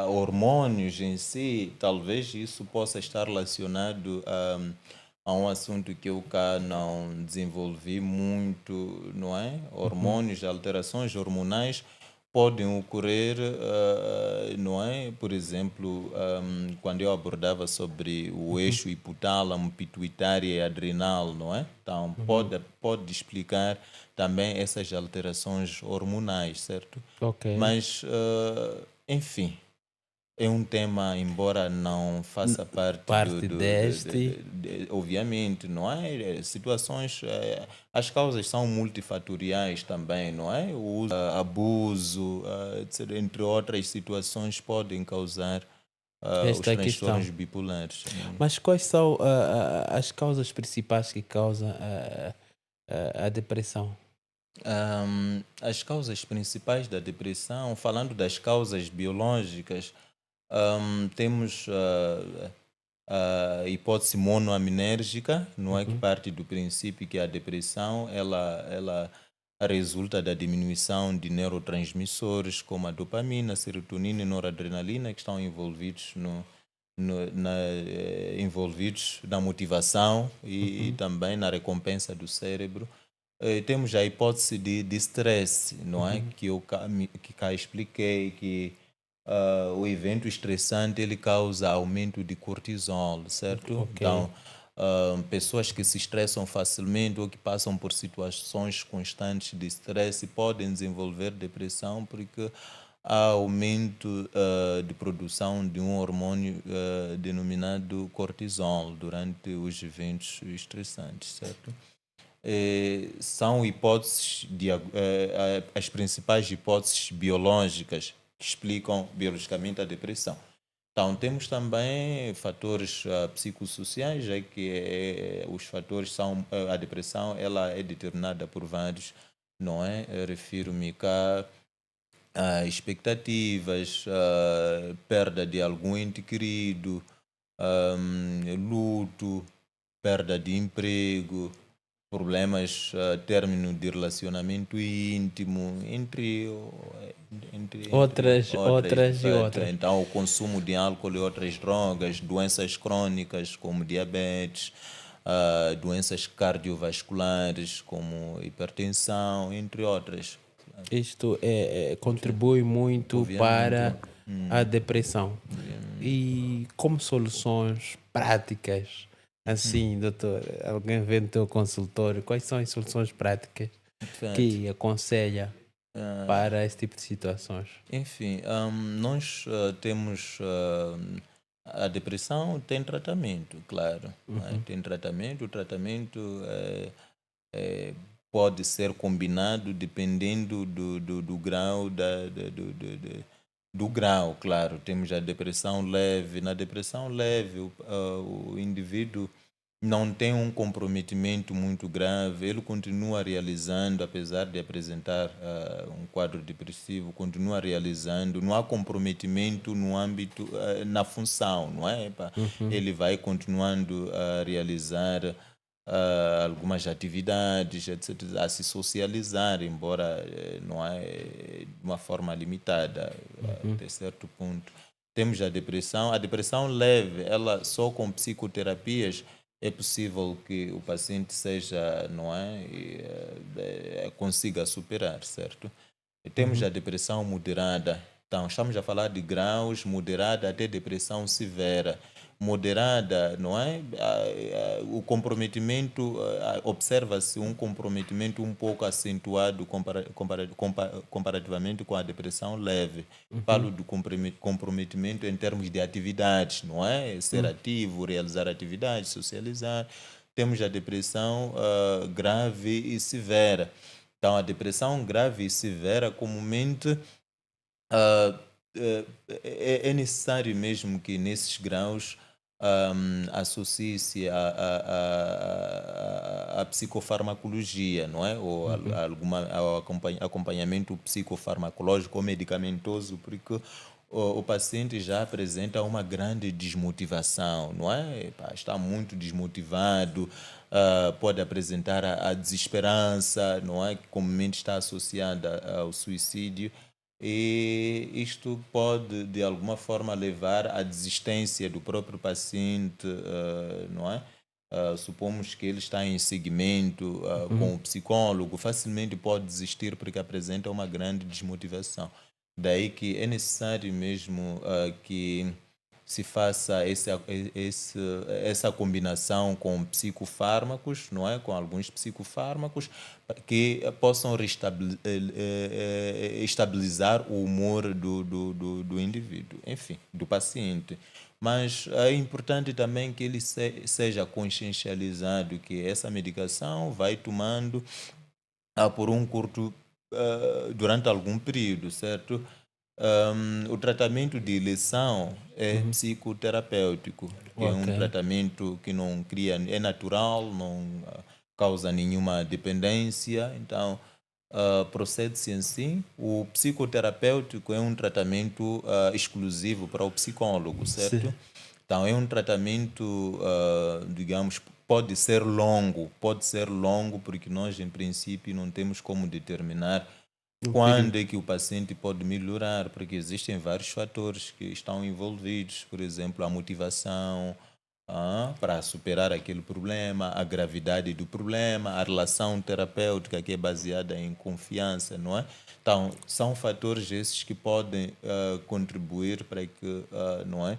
[SPEAKER 1] hormônios em si, talvez isso possa estar relacionado há um assunto que eu cá não desenvolvi muito, não é?
[SPEAKER 2] Uhum,
[SPEAKER 1] Hormônios, alterações hormonais podem ocorrer, não é? Por exemplo, quando eu abordava sobre o
[SPEAKER 2] uhum,
[SPEAKER 1] eixo hipotálamo, pituitária e adrenal, não é? Então,
[SPEAKER 2] uhum.
[SPEAKER 1] pode explicar também essas alterações hormonais, certo?
[SPEAKER 2] Ok.
[SPEAKER 1] Mas, enfim, é um tema, embora não
[SPEAKER 2] N-
[SPEAKER 1] faça parte
[SPEAKER 2] Parte deste.
[SPEAKER 1] obviamente, não é? Situações, as causas são multifatoriais também, não é? O uso, abuso, etc., entre outras situações, podem causar os
[SPEAKER 2] Esta é a
[SPEAKER 1] transtornos
[SPEAKER 2] questão.
[SPEAKER 1] bipolares.
[SPEAKER 2] Mas quais são as causas principais que causam a depressão?
[SPEAKER 1] As causas principais da depressão, falando das causas biológicas, temos a hipótese monoaminérgica, não é, que
[SPEAKER 2] Uhum,
[SPEAKER 1] parte do princípio que a depressão ela resulta da diminuição de neurotransmissores como a dopamina, serotonina e noradrenalina que estão envolvidos envolvidos na motivação e
[SPEAKER 2] uhum,
[SPEAKER 1] também na recompensa do cérebro. Temos a hipótese de stress, não é?
[SPEAKER 2] uhum.
[SPEAKER 1] Que cá expliquei que o evento estressante ele causa aumento de cortisol, certo?
[SPEAKER 2] Ok.
[SPEAKER 1] Então, pessoas que se estressam facilmente ou que passam por situações constantes de estresse podem desenvolver depressão porque há aumento de produção de um hormônio denominado cortisol durante os eventos estressantes, certo? São hipóteses as principais hipóteses biológicas que explicam biologicamente a depressão. Então, temos também fatores psicossociais, já que os fatores são a depressão, ela é determinada por vários, não é? Eu refiro-me cá a expectativas, a perda de algum ente querido, luto, perda de emprego, problemas, término de relacionamento íntimo, entre outras.
[SPEAKER 2] Outras e outras.
[SPEAKER 1] Então, o consumo de álcool e outras drogas, doenças crônicas como diabetes, doenças cardiovasculares como hipertensão, entre outras.
[SPEAKER 2] Isto contribui muito
[SPEAKER 1] Obviamente.
[SPEAKER 2] para a depressão. E como soluções práticas, assim, doutor, alguém vem no teu consultório, quais são as soluções práticas
[SPEAKER 1] Portanto,
[SPEAKER 2] que aconselha para esse tipo de situações?
[SPEAKER 1] enfim, nós temos a depressão tem tratamento, claro, não é?
[SPEAKER 2] Uhum,
[SPEAKER 1] Tem tratamento, o tratamento pode ser combinado dependendo do grau do grau, claro. Temos a depressão leve. Na depressão leve, o indivíduo não tem um comprometimento muito grave, ele continua realizando, apesar de apresentar um quadro depressivo, continua realizando, não há comprometimento no âmbito, na função, não é? Epá,
[SPEAKER 2] uhum.
[SPEAKER 1] ele vai continuando a realizar algumas atividades, etc., a se socializar, embora não é de uma forma limitada,
[SPEAKER 2] Uhum.
[SPEAKER 1] até certo ponto. Temos a depressão leve, ela só com psicoterapias é possível que o paciente seja, não é, consiga superar, certo? E temos
[SPEAKER 2] Uhum.
[SPEAKER 1] a depressão moderada. Então, estamos a falar de graus moderada até depressão severa. Moderada, não é? O comprometimento, observa-se um comprometimento um pouco acentuado comparativamente com a depressão leve.
[SPEAKER 2] Uhum.
[SPEAKER 1] Falo do comprometimento em termos de atividades, não é? Ser
[SPEAKER 2] Hum.
[SPEAKER 1] ativo, realizar atividades, socializar. Temos a depressão grave e severa. Então, a depressão grave e severa, comumente, ah, é necessário mesmo que nesses graus associe-se a psicofarmacologia, não é? Ou
[SPEAKER 2] Uhum.
[SPEAKER 1] ao acompanhamento psicofarmacológico ou medicamentoso, porque o paciente já apresenta uma grande desmotivação, não é? Epá, está muito desmotivado, pode apresentar a desesperança, não é? Que comumente está associada ao suicídio. E isto pode, de alguma forma, levar à desistência do próprio paciente, não é? supomos que ele está em segmento com o psicólogo, facilmente pode desistir porque apresenta uma grande desmotivação. Daí que é necessário mesmo que se faça essa combinação com psicofármacos, não é? Com alguns psicofármacos que possam estabilizar o humor do indivíduo, enfim, do paciente. Mas é importante também que ele seja consciencializado que essa medicação vai tomando por um curto, durante algum período, certo? O tratamento de eleição é psicoterapêutico, que é
[SPEAKER 2] Ok.
[SPEAKER 1] um tratamento que não cria, é natural, não causa nenhuma dependência, então procede-se assim. O psicoterapêutico é um tratamento exclusivo para o psicólogo,
[SPEAKER 2] Sim.
[SPEAKER 1] certo? Então é um tratamento, digamos, pode ser longo, porque nós, em princípio, não temos como determinar
[SPEAKER 2] Um
[SPEAKER 1] quando
[SPEAKER 2] período.
[SPEAKER 1] é que o paciente pode melhorar, porque existem vários fatores que estão envolvidos, por exemplo, a motivação para superar aquele problema, a gravidade do problema, a relação terapêutica que é baseada em confiança, não é? Então, são fatores esses que podem contribuir para que, não é?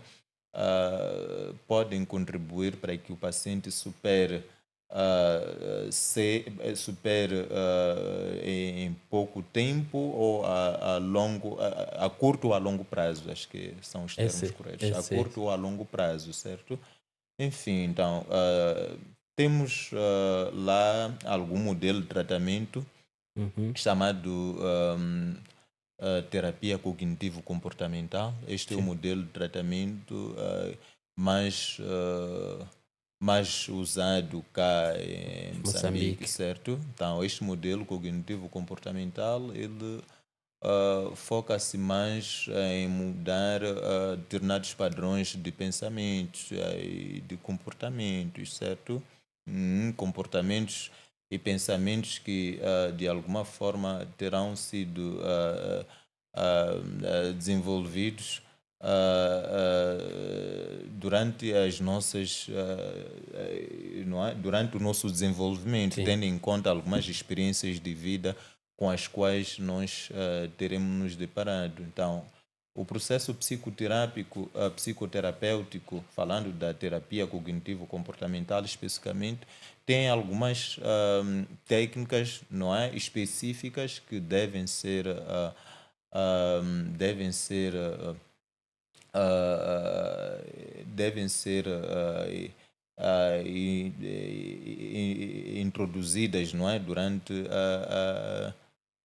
[SPEAKER 1] Podem contribuir para que o paciente supere supere em pouco tempo ou a curto ou a longo prazo, acho que são os termos
[SPEAKER 2] Esse,
[SPEAKER 1] corretos, a
[SPEAKER 2] esse.
[SPEAKER 1] curto ou a longo prazo, certo? Enfim, então, temos lá algum modelo de tratamento
[SPEAKER 2] Uhum.
[SPEAKER 1] chamado terapia cognitivo-comportamental. Este é o
[SPEAKER 2] Sim.
[SPEAKER 1] modelo de tratamento mais, mais usado cá em Moçambique,
[SPEAKER 2] Moçambique.
[SPEAKER 1] certo? Então, este modelo cognitivo-comportamental, ele foca-se mais em mudar determinados padrões de pensamentos e de comportamentos, certo? Comportamentos e pensamentos que de alguma forma terão sido desenvolvidos durante as nossas não é? Durante o nosso desenvolvimento,
[SPEAKER 2] Sim.
[SPEAKER 1] tendo em conta algumas experiências de vida com as quais nós teremos nos deparado. Então, o processo psicoterápico, psicoterapêutico, falando da terapia cognitivo-comportamental especificamente, tem algumas técnicas, não é, específicas que devem ser ah, devem ser introduzidas, não é,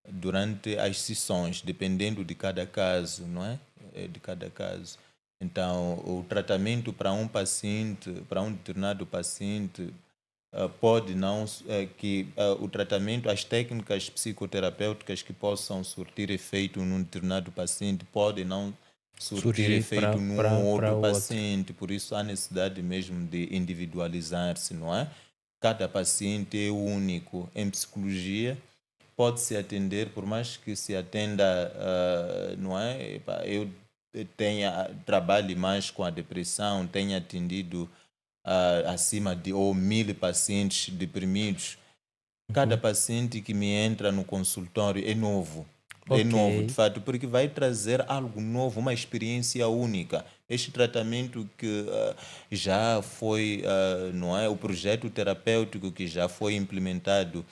[SPEAKER 1] durante as sessões, dependendo de cada caso, não é? De cada caso. Então, o tratamento para um paciente, para um determinado paciente, pode não o tratamento, as técnicas psicoterapêuticas que possam surtir efeito num determinado paciente podem não surtir
[SPEAKER 2] Surgir
[SPEAKER 1] efeito num
[SPEAKER 2] para
[SPEAKER 1] outro
[SPEAKER 2] o outro.
[SPEAKER 1] paciente, por isso há necessidade mesmo de individualizar-se, não é? Cada paciente é único. Em psicologia, pode-se atender, por mais que se atenda, não é? Epá, eu trabalhe mais com a depressão, tenha atendido acima de ou 1.000 pacientes deprimidos. Cada
[SPEAKER 2] Uhum.
[SPEAKER 1] paciente que me entra no consultório é novo. É
[SPEAKER 2] Ok.
[SPEAKER 1] novo, de fato, porque vai trazer algo novo, uma experiência única. Este tratamento que já foi, não é? O projeto terapêutico que já foi implementado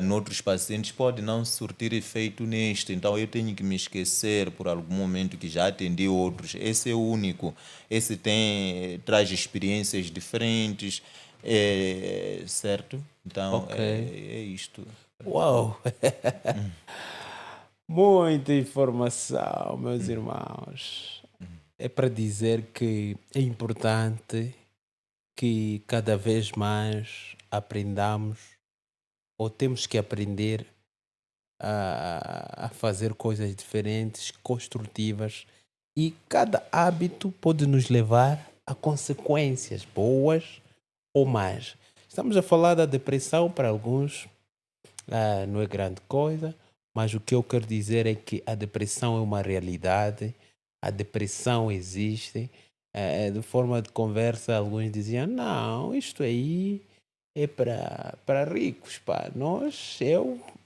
[SPEAKER 1] noutros pacientes pode não surtir efeito neste. Então eu tenho que me esquecer por algum momento que já atendi outros. Esse é o único. Esse traz experiências diferentes, certo? Então
[SPEAKER 2] Ok.
[SPEAKER 1] é isto.
[SPEAKER 2] Uau! Muita informação, meus irmãos. É para dizer que é importante que cada vez mais aprendamos ou temos que aprender a fazer coisas diferentes, construtivas, e cada hábito pode nos levar a consequências boas ou más. Estamos a falar da depressão para alguns, não é grande coisa, mas o que eu quero dizer é que a depressão é uma realidade, a depressão existe, de forma de conversa, alguns diziam, não, isto aí é para ricos, pá. Nós,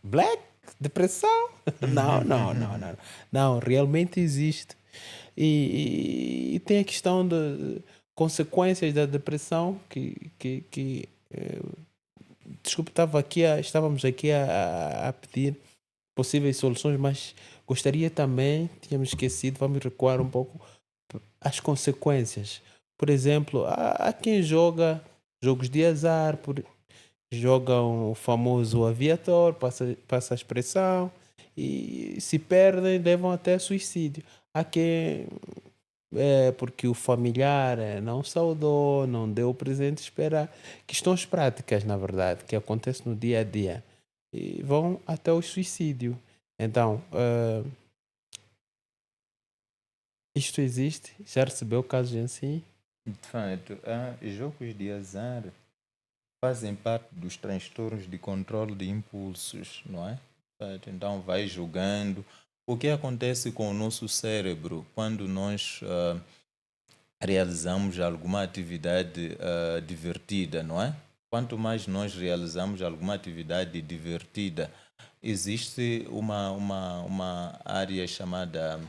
[SPEAKER 2] black, depressão. Não, não, não, não. Não, realmente existe. E tem a questão de consequências da depressão desculpe, estávamos aqui a pedir possíveis soluções, mas gostaria também, tínhamos esquecido, vamos recuar um pouco, as consequências. Por exemplo, há quem joga jogos de azar, jogam o famoso aviator, passa a expressão, e se perdem, levam até suicídio. Há quem porque o familiar não saudou, não deu o presente que espera. Questões práticas, na verdade, que acontecem no dia a dia e vão até o suicídio. Então, isto existe? Já recebeu casos assim?
[SPEAKER 1] De fato, jogos de azar fazem parte dos transtornos de controle de impulsos, não é? Certo? Então, vai jogando. O que acontece com o nosso cérebro quando nós realizamos alguma atividade divertida, não é? Quanto mais nós realizamos alguma atividade divertida, existe uma área chamada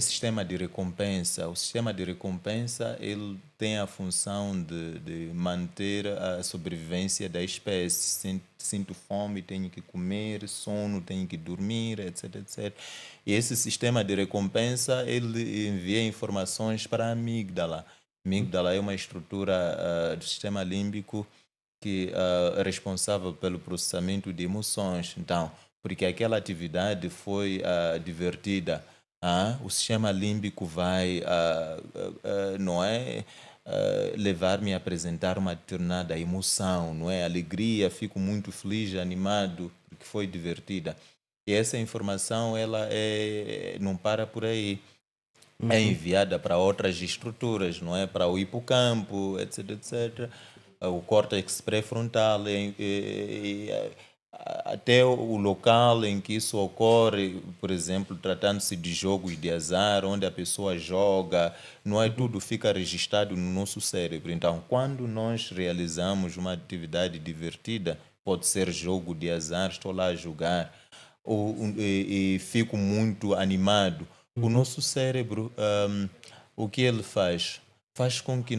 [SPEAKER 1] sistema de recompensa. O sistema de recompensa ele tem a função de manter a sobrevivência da espécie. Sinto fome, tenho que comer, sono, tenho que dormir, etc, etc. E esse sistema de recompensa ele envia informações para a amígdala. A amígdala é uma estrutura do sistema límbico que é responsável pelo processamento de emoções. Então, porque aquela atividade foi divertida, o sistema límbico vai, não é, levar-me a apresentar uma determinada emoção, não é? Alegria, fico muito feliz, animado, porque foi divertida. E essa informação, ela não para por aí. É enviada para outras estruturas, não é? Para o hipocampo, etc, etc. O córtex pré-frontal, até o local em que isso ocorre, por exemplo, tratando-se de jogos de azar, onde a pessoa joga, não é tudo fica registrado no nosso cérebro. Então, quando nós realizamos uma atividade divertida, pode ser jogo de azar, estou lá a jogar, e fico muito animado. O nosso cérebro, o que ele faz? Faz com que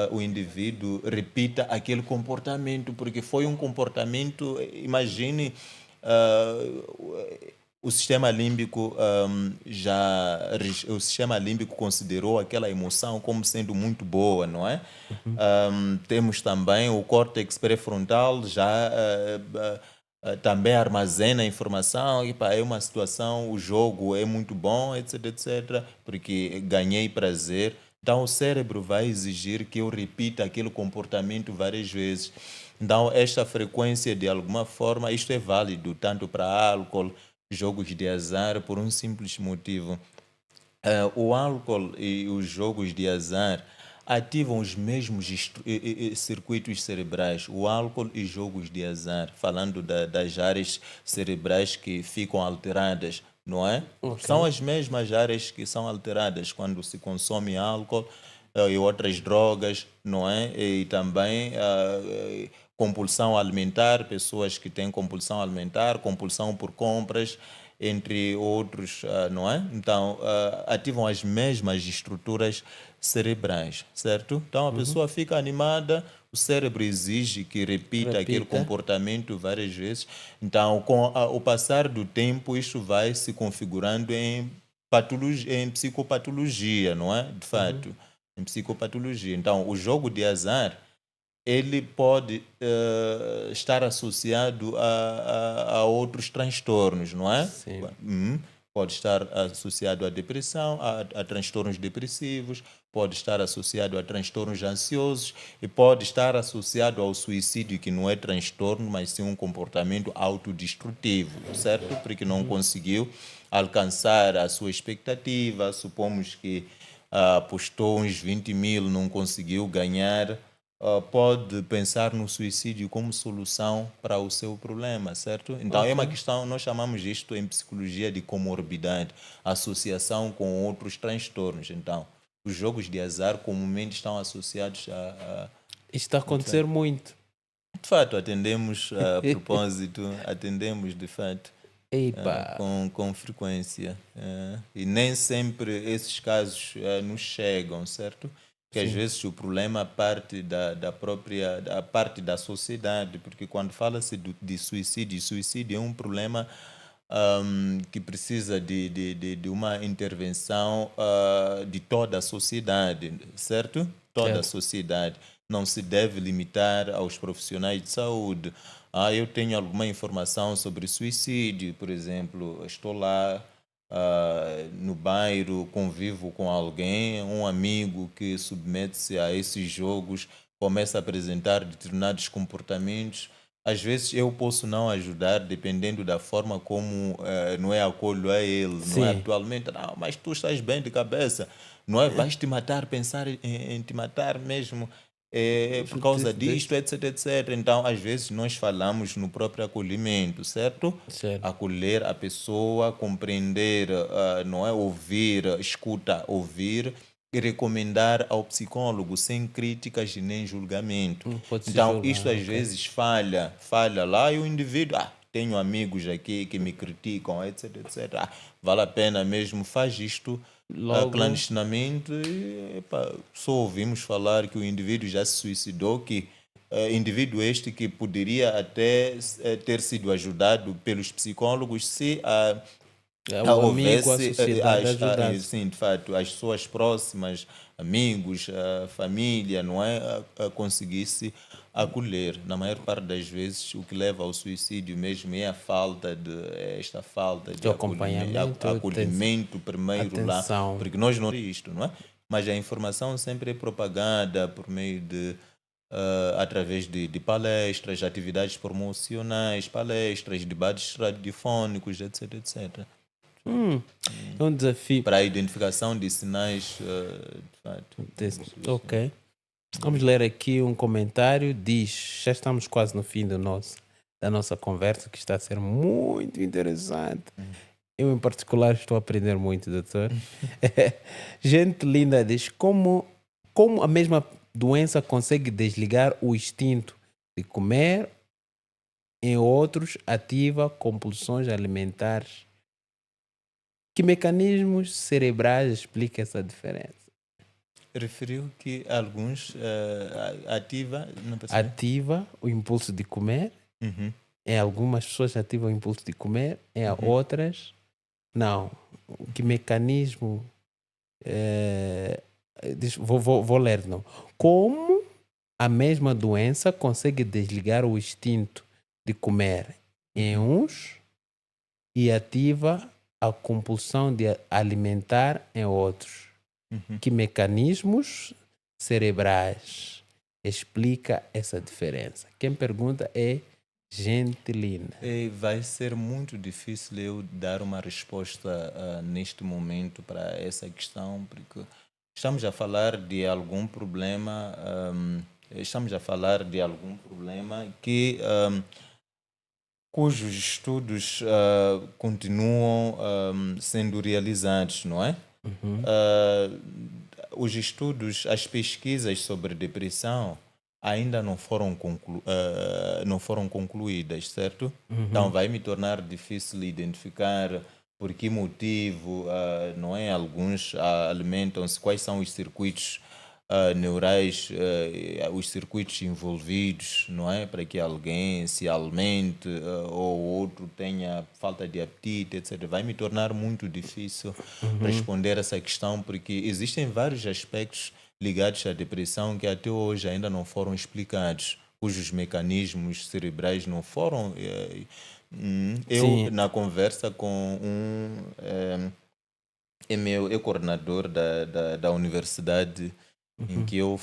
[SPEAKER 1] o indivíduo, repita aquele comportamento, porque foi um comportamento, imagine, ah, o sistema límbico o sistema límbico considerou aquela emoção como sendo muito boa, não é? Temos também o córtex pré-frontal já também armazena a informação e pá, é uma situação, o jogo é muito bom, etc, etc, porque ganhei prazer. Então o cérebro vai exigir que eu repita aquele comportamento várias vezes. Então esta frequência, de alguma forma, isto é válido tanto para álcool, jogos de azar, por um simples motivo. O álcool e os jogos de azar ativam os mesmos circuitos cerebrais. O álcool e jogos de azar, falando das áreas cerebrais que ficam alteradas, não é?
[SPEAKER 2] Ok.
[SPEAKER 1] São as mesmas áreas que são alteradas quando se consome álcool e outras drogas, não é? E também compulsão alimentar, pessoas que têm compulsão alimentar, compulsão por compras, entre outros, não é? Então, ativam as mesmas estruturas cerebrais, certo? Então, a pessoa fica animada, o cérebro exige que repita aquele
[SPEAKER 2] Repita.
[SPEAKER 1] comportamento várias vezes. Então, com o passar do tempo, isso vai se configurando em patologia, em psicopatologia, não é? De fato, em psicopatologia. Então, o jogo de azar ele pode estar associado a outros transtornos, não é?
[SPEAKER 2] Sim.
[SPEAKER 1] Pode estar associado à depressão, a transtornos depressivos, pode estar associado a transtornos ansiosos e pode estar associado ao suicídio, que não é transtorno, mas sim um comportamento autodestrutivo, certo? Porque não conseguiu alcançar a sua expectativa, supomos que apostou uns 20 mil, não conseguiu ganhar, pode pensar no suicídio como solução para o seu problema, certo? Então é uma
[SPEAKER 2] Ok.
[SPEAKER 1] questão, nós chamamos isto em psicologia de comorbidade, associação com outros transtornos. Então, os jogos de azar comumente estão associados a
[SPEAKER 2] Isto está a acontecer muito.
[SPEAKER 1] de fato, atendemos a propósito, atendemos de fato
[SPEAKER 2] Epa,
[SPEAKER 1] com frequência. E nem sempre esses casos nos chegam, certo? Que às
[SPEAKER 2] sim,
[SPEAKER 1] vezes o problema parte da própria, da parte da sociedade, porque quando fala-se de suicídio, suicídio é um problema que precisa de uma intervenção de toda a sociedade, certo? Toda a
[SPEAKER 2] certo.
[SPEAKER 1] sociedade. Não se deve limitar aos profissionais de saúde. Eu tenho alguma informação sobre suicídio, por exemplo, estou lá no bairro, convivo com alguém, um amigo que submete-se a esses jogos, começa a apresentar determinados comportamentos. Às vezes eu posso não ajudar, dependendo da forma como não é acolho a ele, não é
[SPEAKER 2] Sim,
[SPEAKER 1] atualmente, não, mas tu estás bem de cabeça, não é? Vais te matar, pensar em te matar mesmo por causa disto, etc, etc. Então, às vezes, nós falamos no próprio acolhimento, certo?
[SPEAKER 2] certo.
[SPEAKER 1] Acolher a pessoa, compreender, não é? Ouvir, escuta, ouvir e recomendar ao psicólogo sem críticas e nem julgamento.
[SPEAKER 2] Pode se
[SPEAKER 1] Então, isto
[SPEAKER 2] julgar,
[SPEAKER 1] às
[SPEAKER 2] ok.
[SPEAKER 1] vezes falha lá e o indivíduo, tenho amigos aqui que me criticam, etc, etc. Vale a pena mesmo, faz isto
[SPEAKER 2] Logo,
[SPEAKER 1] clandestinamente. E, epá, só ouvimos falar que o indivíduo já se suicidou, que indivíduo este que poderia até ter sido ajudado pelos psicólogos se
[SPEAKER 2] o amigo, a
[SPEAKER 1] houvesse,
[SPEAKER 2] sociedade ajudasse.
[SPEAKER 1] sim, de fato, as pessoas próximas, amigos, a família, não é? A conseguisse acolher. Na maior parte das vezes, o que leva ao suicídio mesmo é a falta de, esta falta
[SPEAKER 2] De
[SPEAKER 1] de acolhimento,
[SPEAKER 2] acompanhamento,
[SPEAKER 1] acolhimento primeiro lá,
[SPEAKER 2] atenção.
[SPEAKER 1] porque nós não isto, não é? Mas a informação sempre é propagada por meio de através de palestras, atividades promocionais, palestras, debates radiofónicos, etc, etc.
[SPEAKER 2] Hum, é um desafio.
[SPEAKER 1] Para a identificação de sinais, de fato.
[SPEAKER 2] Ok. Vamos ler aqui um comentário. Diz: já estamos quase no fim da nossa conversa, que está a ser muito interessante. Eu, em particular, estou a aprender muito, doutor. Gente linda diz: como a mesma doença consegue desligar o instinto de comer, em outros ativa compulsões alimentares? Que mecanismos cerebrais explica essa diferença?
[SPEAKER 1] Referiu que alguns ativa, não percebi?
[SPEAKER 2] Ativa o impulso de comer,
[SPEAKER 1] Uhum,
[SPEAKER 2] em algumas pessoas ativa o impulso de comer, em
[SPEAKER 1] uhum.
[SPEAKER 2] outras não. Que mecanismo? Vou ler de novo. Como a mesma doença consegue desligar o instinto de comer em uns e ativa a compulsão de alimentar em outros?
[SPEAKER 1] Uhum.
[SPEAKER 2] Que mecanismos cerebrais explica essa diferença? Quem pergunta é Gentilina.
[SPEAKER 1] Vai ser muito difícil eu dar uma resposta neste momento para essa questão, porque estamos a falar de algum problema, estamos a falar de algum problema que cujos estudos continuam sendo realizados, não é?
[SPEAKER 2] Uhum,
[SPEAKER 1] Ah, os estudos, as pesquisas sobre depressão ainda não foram concluídas, certo? Então
[SPEAKER 2] uhum.
[SPEAKER 1] vai me tornar difícil identificar por que motivo, não é? Alguns alimentam-se, quais são os circuitos neurais, os circuitos envolvidos, não é? Para que alguém se alimente ou outro tenha falta de apetite, etc. Vai me tornar muito difícil
[SPEAKER 2] Uhum.
[SPEAKER 1] responder essa questão, porque existem vários aspectos ligados à depressão que até hoje ainda não foram explicados, cujos mecanismos cerebrais não foram. Eu,
[SPEAKER 2] Sim.
[SPEAKER 1] na conversa com é coordenador da universidade em
[SPEAKER 2] Uhum,
[SPEAKER 1] que eu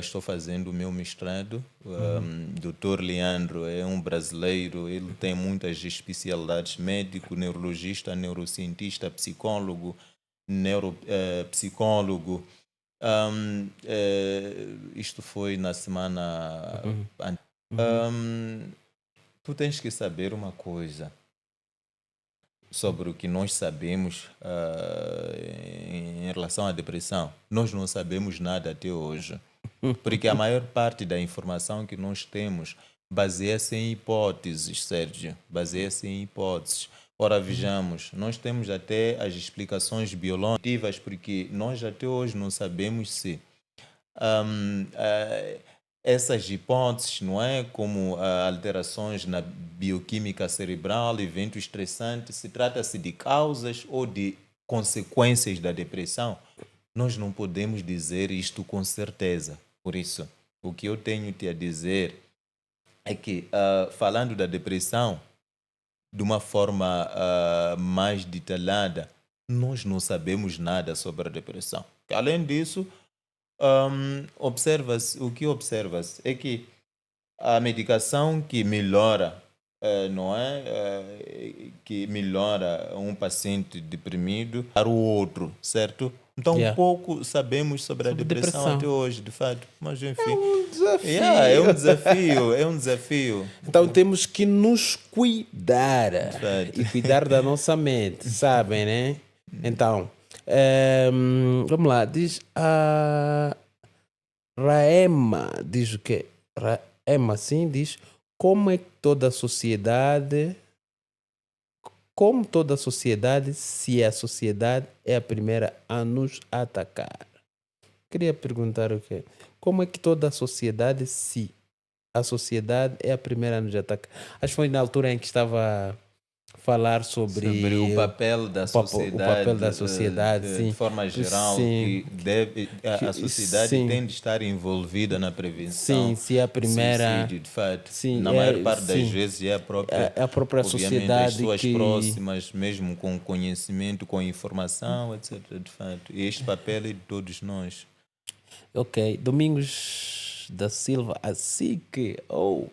[SPEAKER 1] estou fazendo o meu mestrado.
[SPEAKER 2] uhum,
[SPEAKER 1] Dr. Leandro é um brasileiro, ele tem muitas especialidades: médico, neurologista, neurocientista, psicólogo, neuropsicólogo. Isto foi na semana.
[SPEAKER 2] uhum, uhum.
[SPEAKER 1] Tu tens que saber uma coisa. sobre o que nós sabemos em relação à depressão. Nós não sabemos nada até hoje. Porque a maior parte da informação que nós temos baseia-se em hipóteses, Sérgio. Baseia-se em hipóteses. Ora, vejamos, nós temos até as explicações biológicas, porque nós até hoje não sabemos se hum, ah, essas hipóteses, não é? Como alterações na bioquímica cerebral, eventos estressantes, se trata-se de causas ou de consequências da depressão. Nós não podemos dizer isto com certeza. Por isso, o que eu tenho te a dizer é que, falando da depressão de uma forma mais detalhada, nós não sabemos nada sobre a depressão. Além disso, o que observa-se é que a medicação que melhora, não é? Que melhora um paciente deprimido para o outro, certo? Então,
[SPEAKER 2] Yeah.
[SPEAKER 1] pouco sabemos sobre a
[SPEAKER 2] Sobre
[SPEAKER 1] depressão
[SPEAKER 2] depressão.
[SPEAKER 1] até hoje, de fato. Mas, enfim,
[SPEAKER 2] Desafio.
[SPEAKER 1] yeah, é um desafio, é um desafio.
[SPEAKER 2] Então temos que nos cuidar
[SPEAKER 1] Fato.
[SPEAKER 2] e cuidar da nossa mente, sabem, né? Então, vamos lá, diz a Raema, diz o quê? Raema, sim, diz como é que como toda a sociedade, se a sociedade é a primeira a nos atacar. Queria perguntar o quê? Como é que toda a sociedade, se a sociedade é a primeira a nos atacar? Acho que foi na altura em que estava a falar sobre
[SPEAKER 1] Sobre o papel da
[SPEAKER 2] o
[SPEAKER 1] sociedade,
[SPEAKER 2] papel da sociedade,
[SPEAKER 1] de
[SPEAKER 2] sim.
[SPEAKER 1] forma geral,
[SPEAKER 2] Sim.
[SPEAKER 1] que a sociedade
[SPEAKER 2] Sim.
[SPEAKER 1] tem de estar envolvida na prevenção
[SPEAKER 2] Sim, se é a
[SPEAKER 1] do
[SPEAKER 2] primeira.
[SPEAKER 1] suicídio, de fato.
[SPEAKER 2] Sim,
[SPEAKER 1] Na
[SPEAKER 2] é,
[SPEAKER 1] maior parte das
[SPEAKER 2] sim.
[SPEAKER 1] vezes é a própria,
[SPEAKER 2] É a própria
[SPEAKER 1] obviamente, as
[SPEAKER 2] sociedade
[SPEAKER 1] pessoas
[SPEAKER 2] que.
[SPEAKER 1] próximas, mesmo com conhecimento, com informação, etc. De fato. E este papel é de todos nós.
[SPEAKER 2] Ok, Domingos da Silva, assim que. Oh,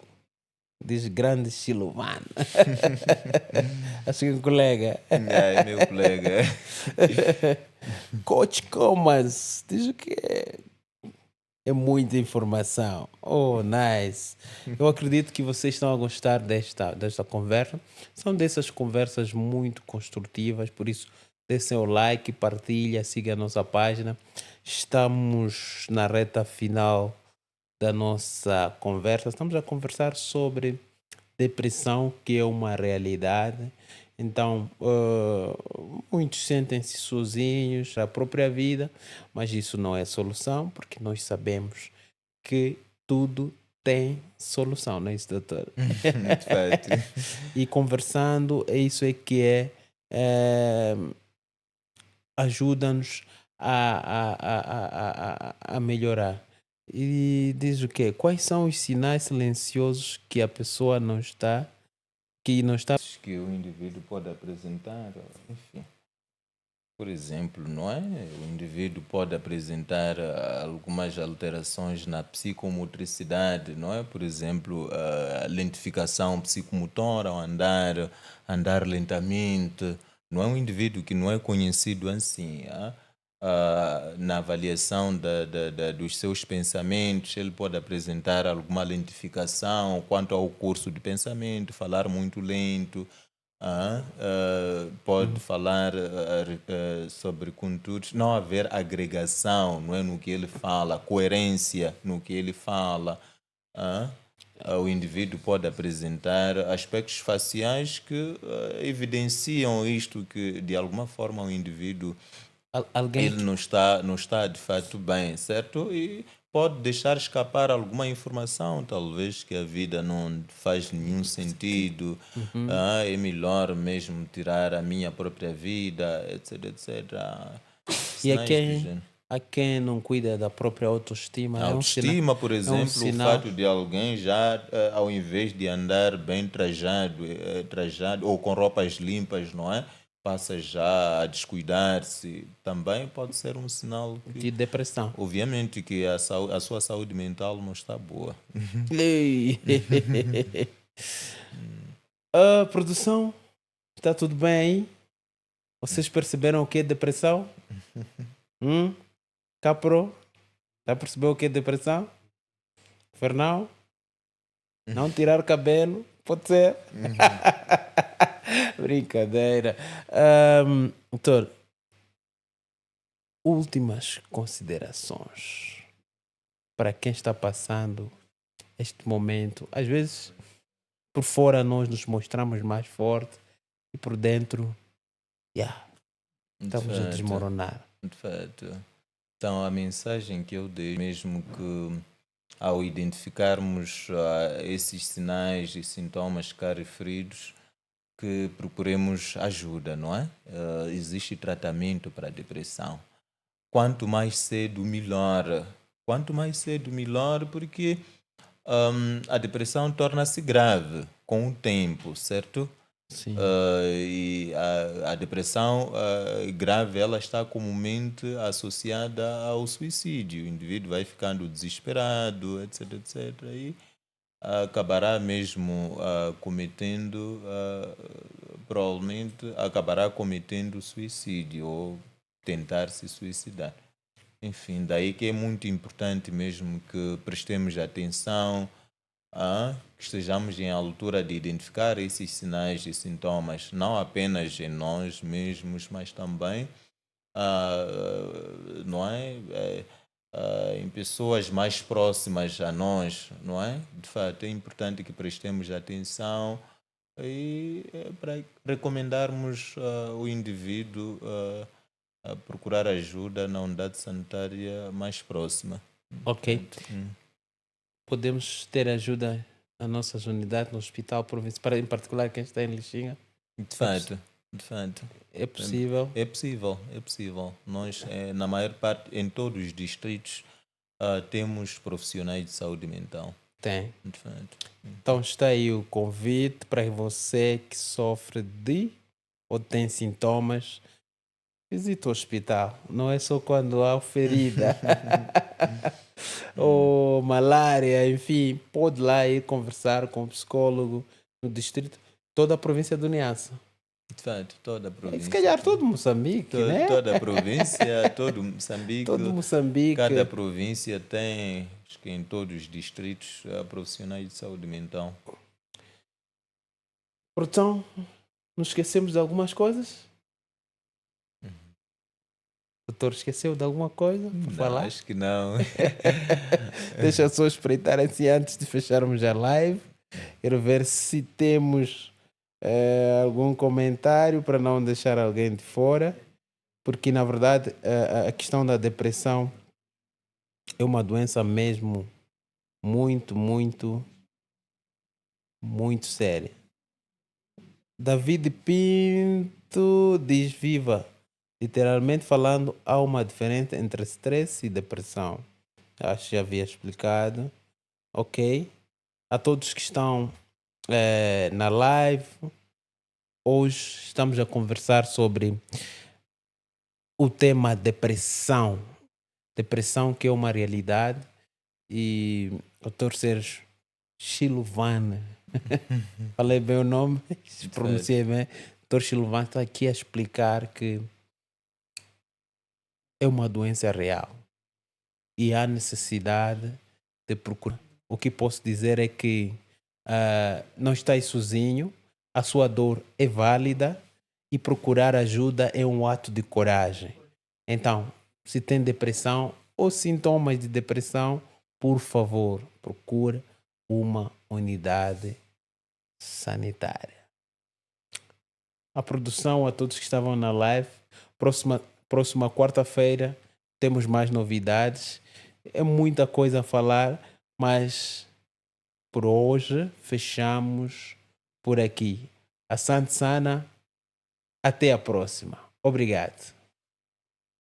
[SPEAKER 2] diz grande Silvano. Acho que é um colega.
[SPEAKER 1] É meu colega.
[SPEAKER 2] Coach Comas, diz o que é muita informação. Oh, nice. Eu acredito que vocês estão a gostar desta conversa. São dessas conversas muito construtivas, por isso dê seu like, partilha, siga a nossa página. Estamos na reta final da nossa conversa. Estamos a conversar sobre depressão, que é uma realidade. Então, muitos sentem-se sozinhos, a própria vida, mas isso não é solução, porque nós sabemos que tudo tem solução, não é isso, doutor?
[SPEAKER 1] De fato.
[SPEAKER 2] E conversando, é isso é que ajuda-nos a melhorar. E diz o quê? Quais são os sinais silenciosos que a pessoa não está
[SPEAKER 1] Que o indivíduo pode apresentar, enfim. Por exemplo, não é? O indivíduo pode apresentar algumas alterações na psicomotricidade, não é? Por exemplo, a lentificação psicomotora ao andar lentamente. Não é um indivíduo que não é conhecido assim. Na avaliação dos seus pensamentos, ele pode apresentar alguma lentificação quanto ao curso de pensamento, falar muito lento. Pode falar sobre conteúdos, não haver agregação, não é, no que ele fala, coerência no que ele fala. O indivíduo pode apresentar aspectos faciais que evidenciam isto, que de alguma forma o indivíduo
[SPEAKER 2] alguém
[SPEAKER 1] ele não está de fato bem, certo? E pode deixar escapar alguma informação, talvez que a vida não faz nenhum sentido, é melhor mesmo tirar a minha própria vida, etc, etc.
[SPEAKER 2] E
[SPEAKER 1] Sinais do género.
[SPEAKER 2] a quem não cuida da própria autoestima,
[SPEAKER 1] A
[SPEAKER 2] é um sinal.
[SPEAKER 1] autoestima, por exemplo, o
[SPEAKER 2] sinal.
[SPEAKER 1] fato de alguém já, ao invés de andar bem trajado ou com roupas limpas, não é? Passa já a descuidar-se, também pode ser um sinal
[SPEAKER 2] De
[SPEAKER 1] que,
[SPEAKER 2] depressão.
[SPEAKER 1] obviamente, que a sua saúde mental não está boa.
[SPEAKER 2] Ei. Produção, está tudo bem aí? Vocês perceberam o que é depressão? Capro, já percebeu o que é depressão? Fernão? Não tirar cabelo? Pode ser. Brincadeira. Doutor, últimas considerações para quem está passando este momento. Às vezes, por fora, nós nos mostramos mais forte e por dentro,
[SPEAKER 1] De
[SPEAKER 2] estamos a
[SPEAKER 1] fato,
[SPEAKER 2] desmoronar.
[SPEAKER 1] de fato. Então, a mensagem que eu dei, mesmo que ao identificarmos esses sinais e sintomas cá referidos, que procuremos ajuda, não é? Existe tratamento para a depressão. Quanto mais cedo, melhor. Quanto mais cedo, melhor, porque a depressão torna-se grave com o tempo, certo?
[SPEAKER 2] Sim.
[SPEAKER 1] E a depressão grave, ela está comumente associada ao suicídio. O indivíduo vai ficando desesperado, etc, etc. E acabará mesmo cometendo, provavelmente acabará cometendo suicídio ou tentar se suicidar. Enfim, daí que é muito importante mesmo que prestemos atenção, que estejamos em altura de identificar esses sinais e sintomas, não apenas em nós mesmos, mas também não é? Em pessoas mais próximas a nós, não é? De fato, é importante que prestemos atenção e para recomendarmos o indivíduo a procurar ajuda na unidade sanitária mais próxima.
[SPEAKER 2] Ok.
[SPEAKER 1] Portanto,
[SPEAKER 2] Podemos ter ajuda nas nossas unidades, no hospital provincial, em particular quem está em Lixinga?
[SPEAKER 1] de fato, de fato.
[SPEAKER 2] É possível?
[SPEAKER 1] É possível, é possível. Nós, na maior parte, em todos os distritos, temos profissionais de saúde mental.
[SPEAKER 2] Tem.
[SPEAKER 1] De fato.
[SPEAKER 2] Então está aí o convite para você que sofre de ou tem sintomas. Visite o hospital. Não é só quando há ferida ou malária, enfim. Pode lá ir conversar com o psicólogo no distrito. Toda a província do Niassa.
[SPEAKER 1] De fato, toda a
[SPEAKER 2] E
[SPEAKER 1] província.
[SPEAKER 2] se calhar todo Moçambique, né?
[SPEAKER 1] Toda a província, todo Moçambique.
[SPEAKER 2] Todo Moçambique.
[SPEAKER 1] Cada província tem, acho que em todos os distritos, profissionais de saúde mental.
[SPEAKER 2] Portanto, nos esquecemos de algumas coisas? O doutor esqueceu de alguma coisa por
[SPEAKER 1] Não,
[SPEAKER 2] falar?
[SPEAKER 1] acho que não.
[SPEAKER 2] Deixa só espreitar assim antes de fecharmos a live. Quero ver se temos algum comentário para não deixar alguém de fora. Porque, na verdade, a questão da depressão é uma doença mesmo muito, muito, muito séria. David Pinto diz: viva! Literalmente falando, há uma diferença entre stress e depressão. Acho que já havia explicado. Ok. A todos que estão na live, hoje estamos a conversar sobre o tema depressão. Depressão que é uma realidade e o Dr. Sérgio Chilovane, falei bem o nome, pronunciei bem, Dr. Chilovane está aqui a explicar que é uma doença real e há necessidade de procurar. O que posso dizer é que não está sozinho, a sua dor é válida e procurar ajuda é um ato de coragem. Então, se tem depressão ou sintomas de depressão, por favor, procure uma unidade sanitária. A produção, a todos que estavam na live, próxima quarta-feira temos mais novidades. É muita coisa a falar, mas por hoje fechamos por aqui. A Sante Sana, até a próxima. Obrigado.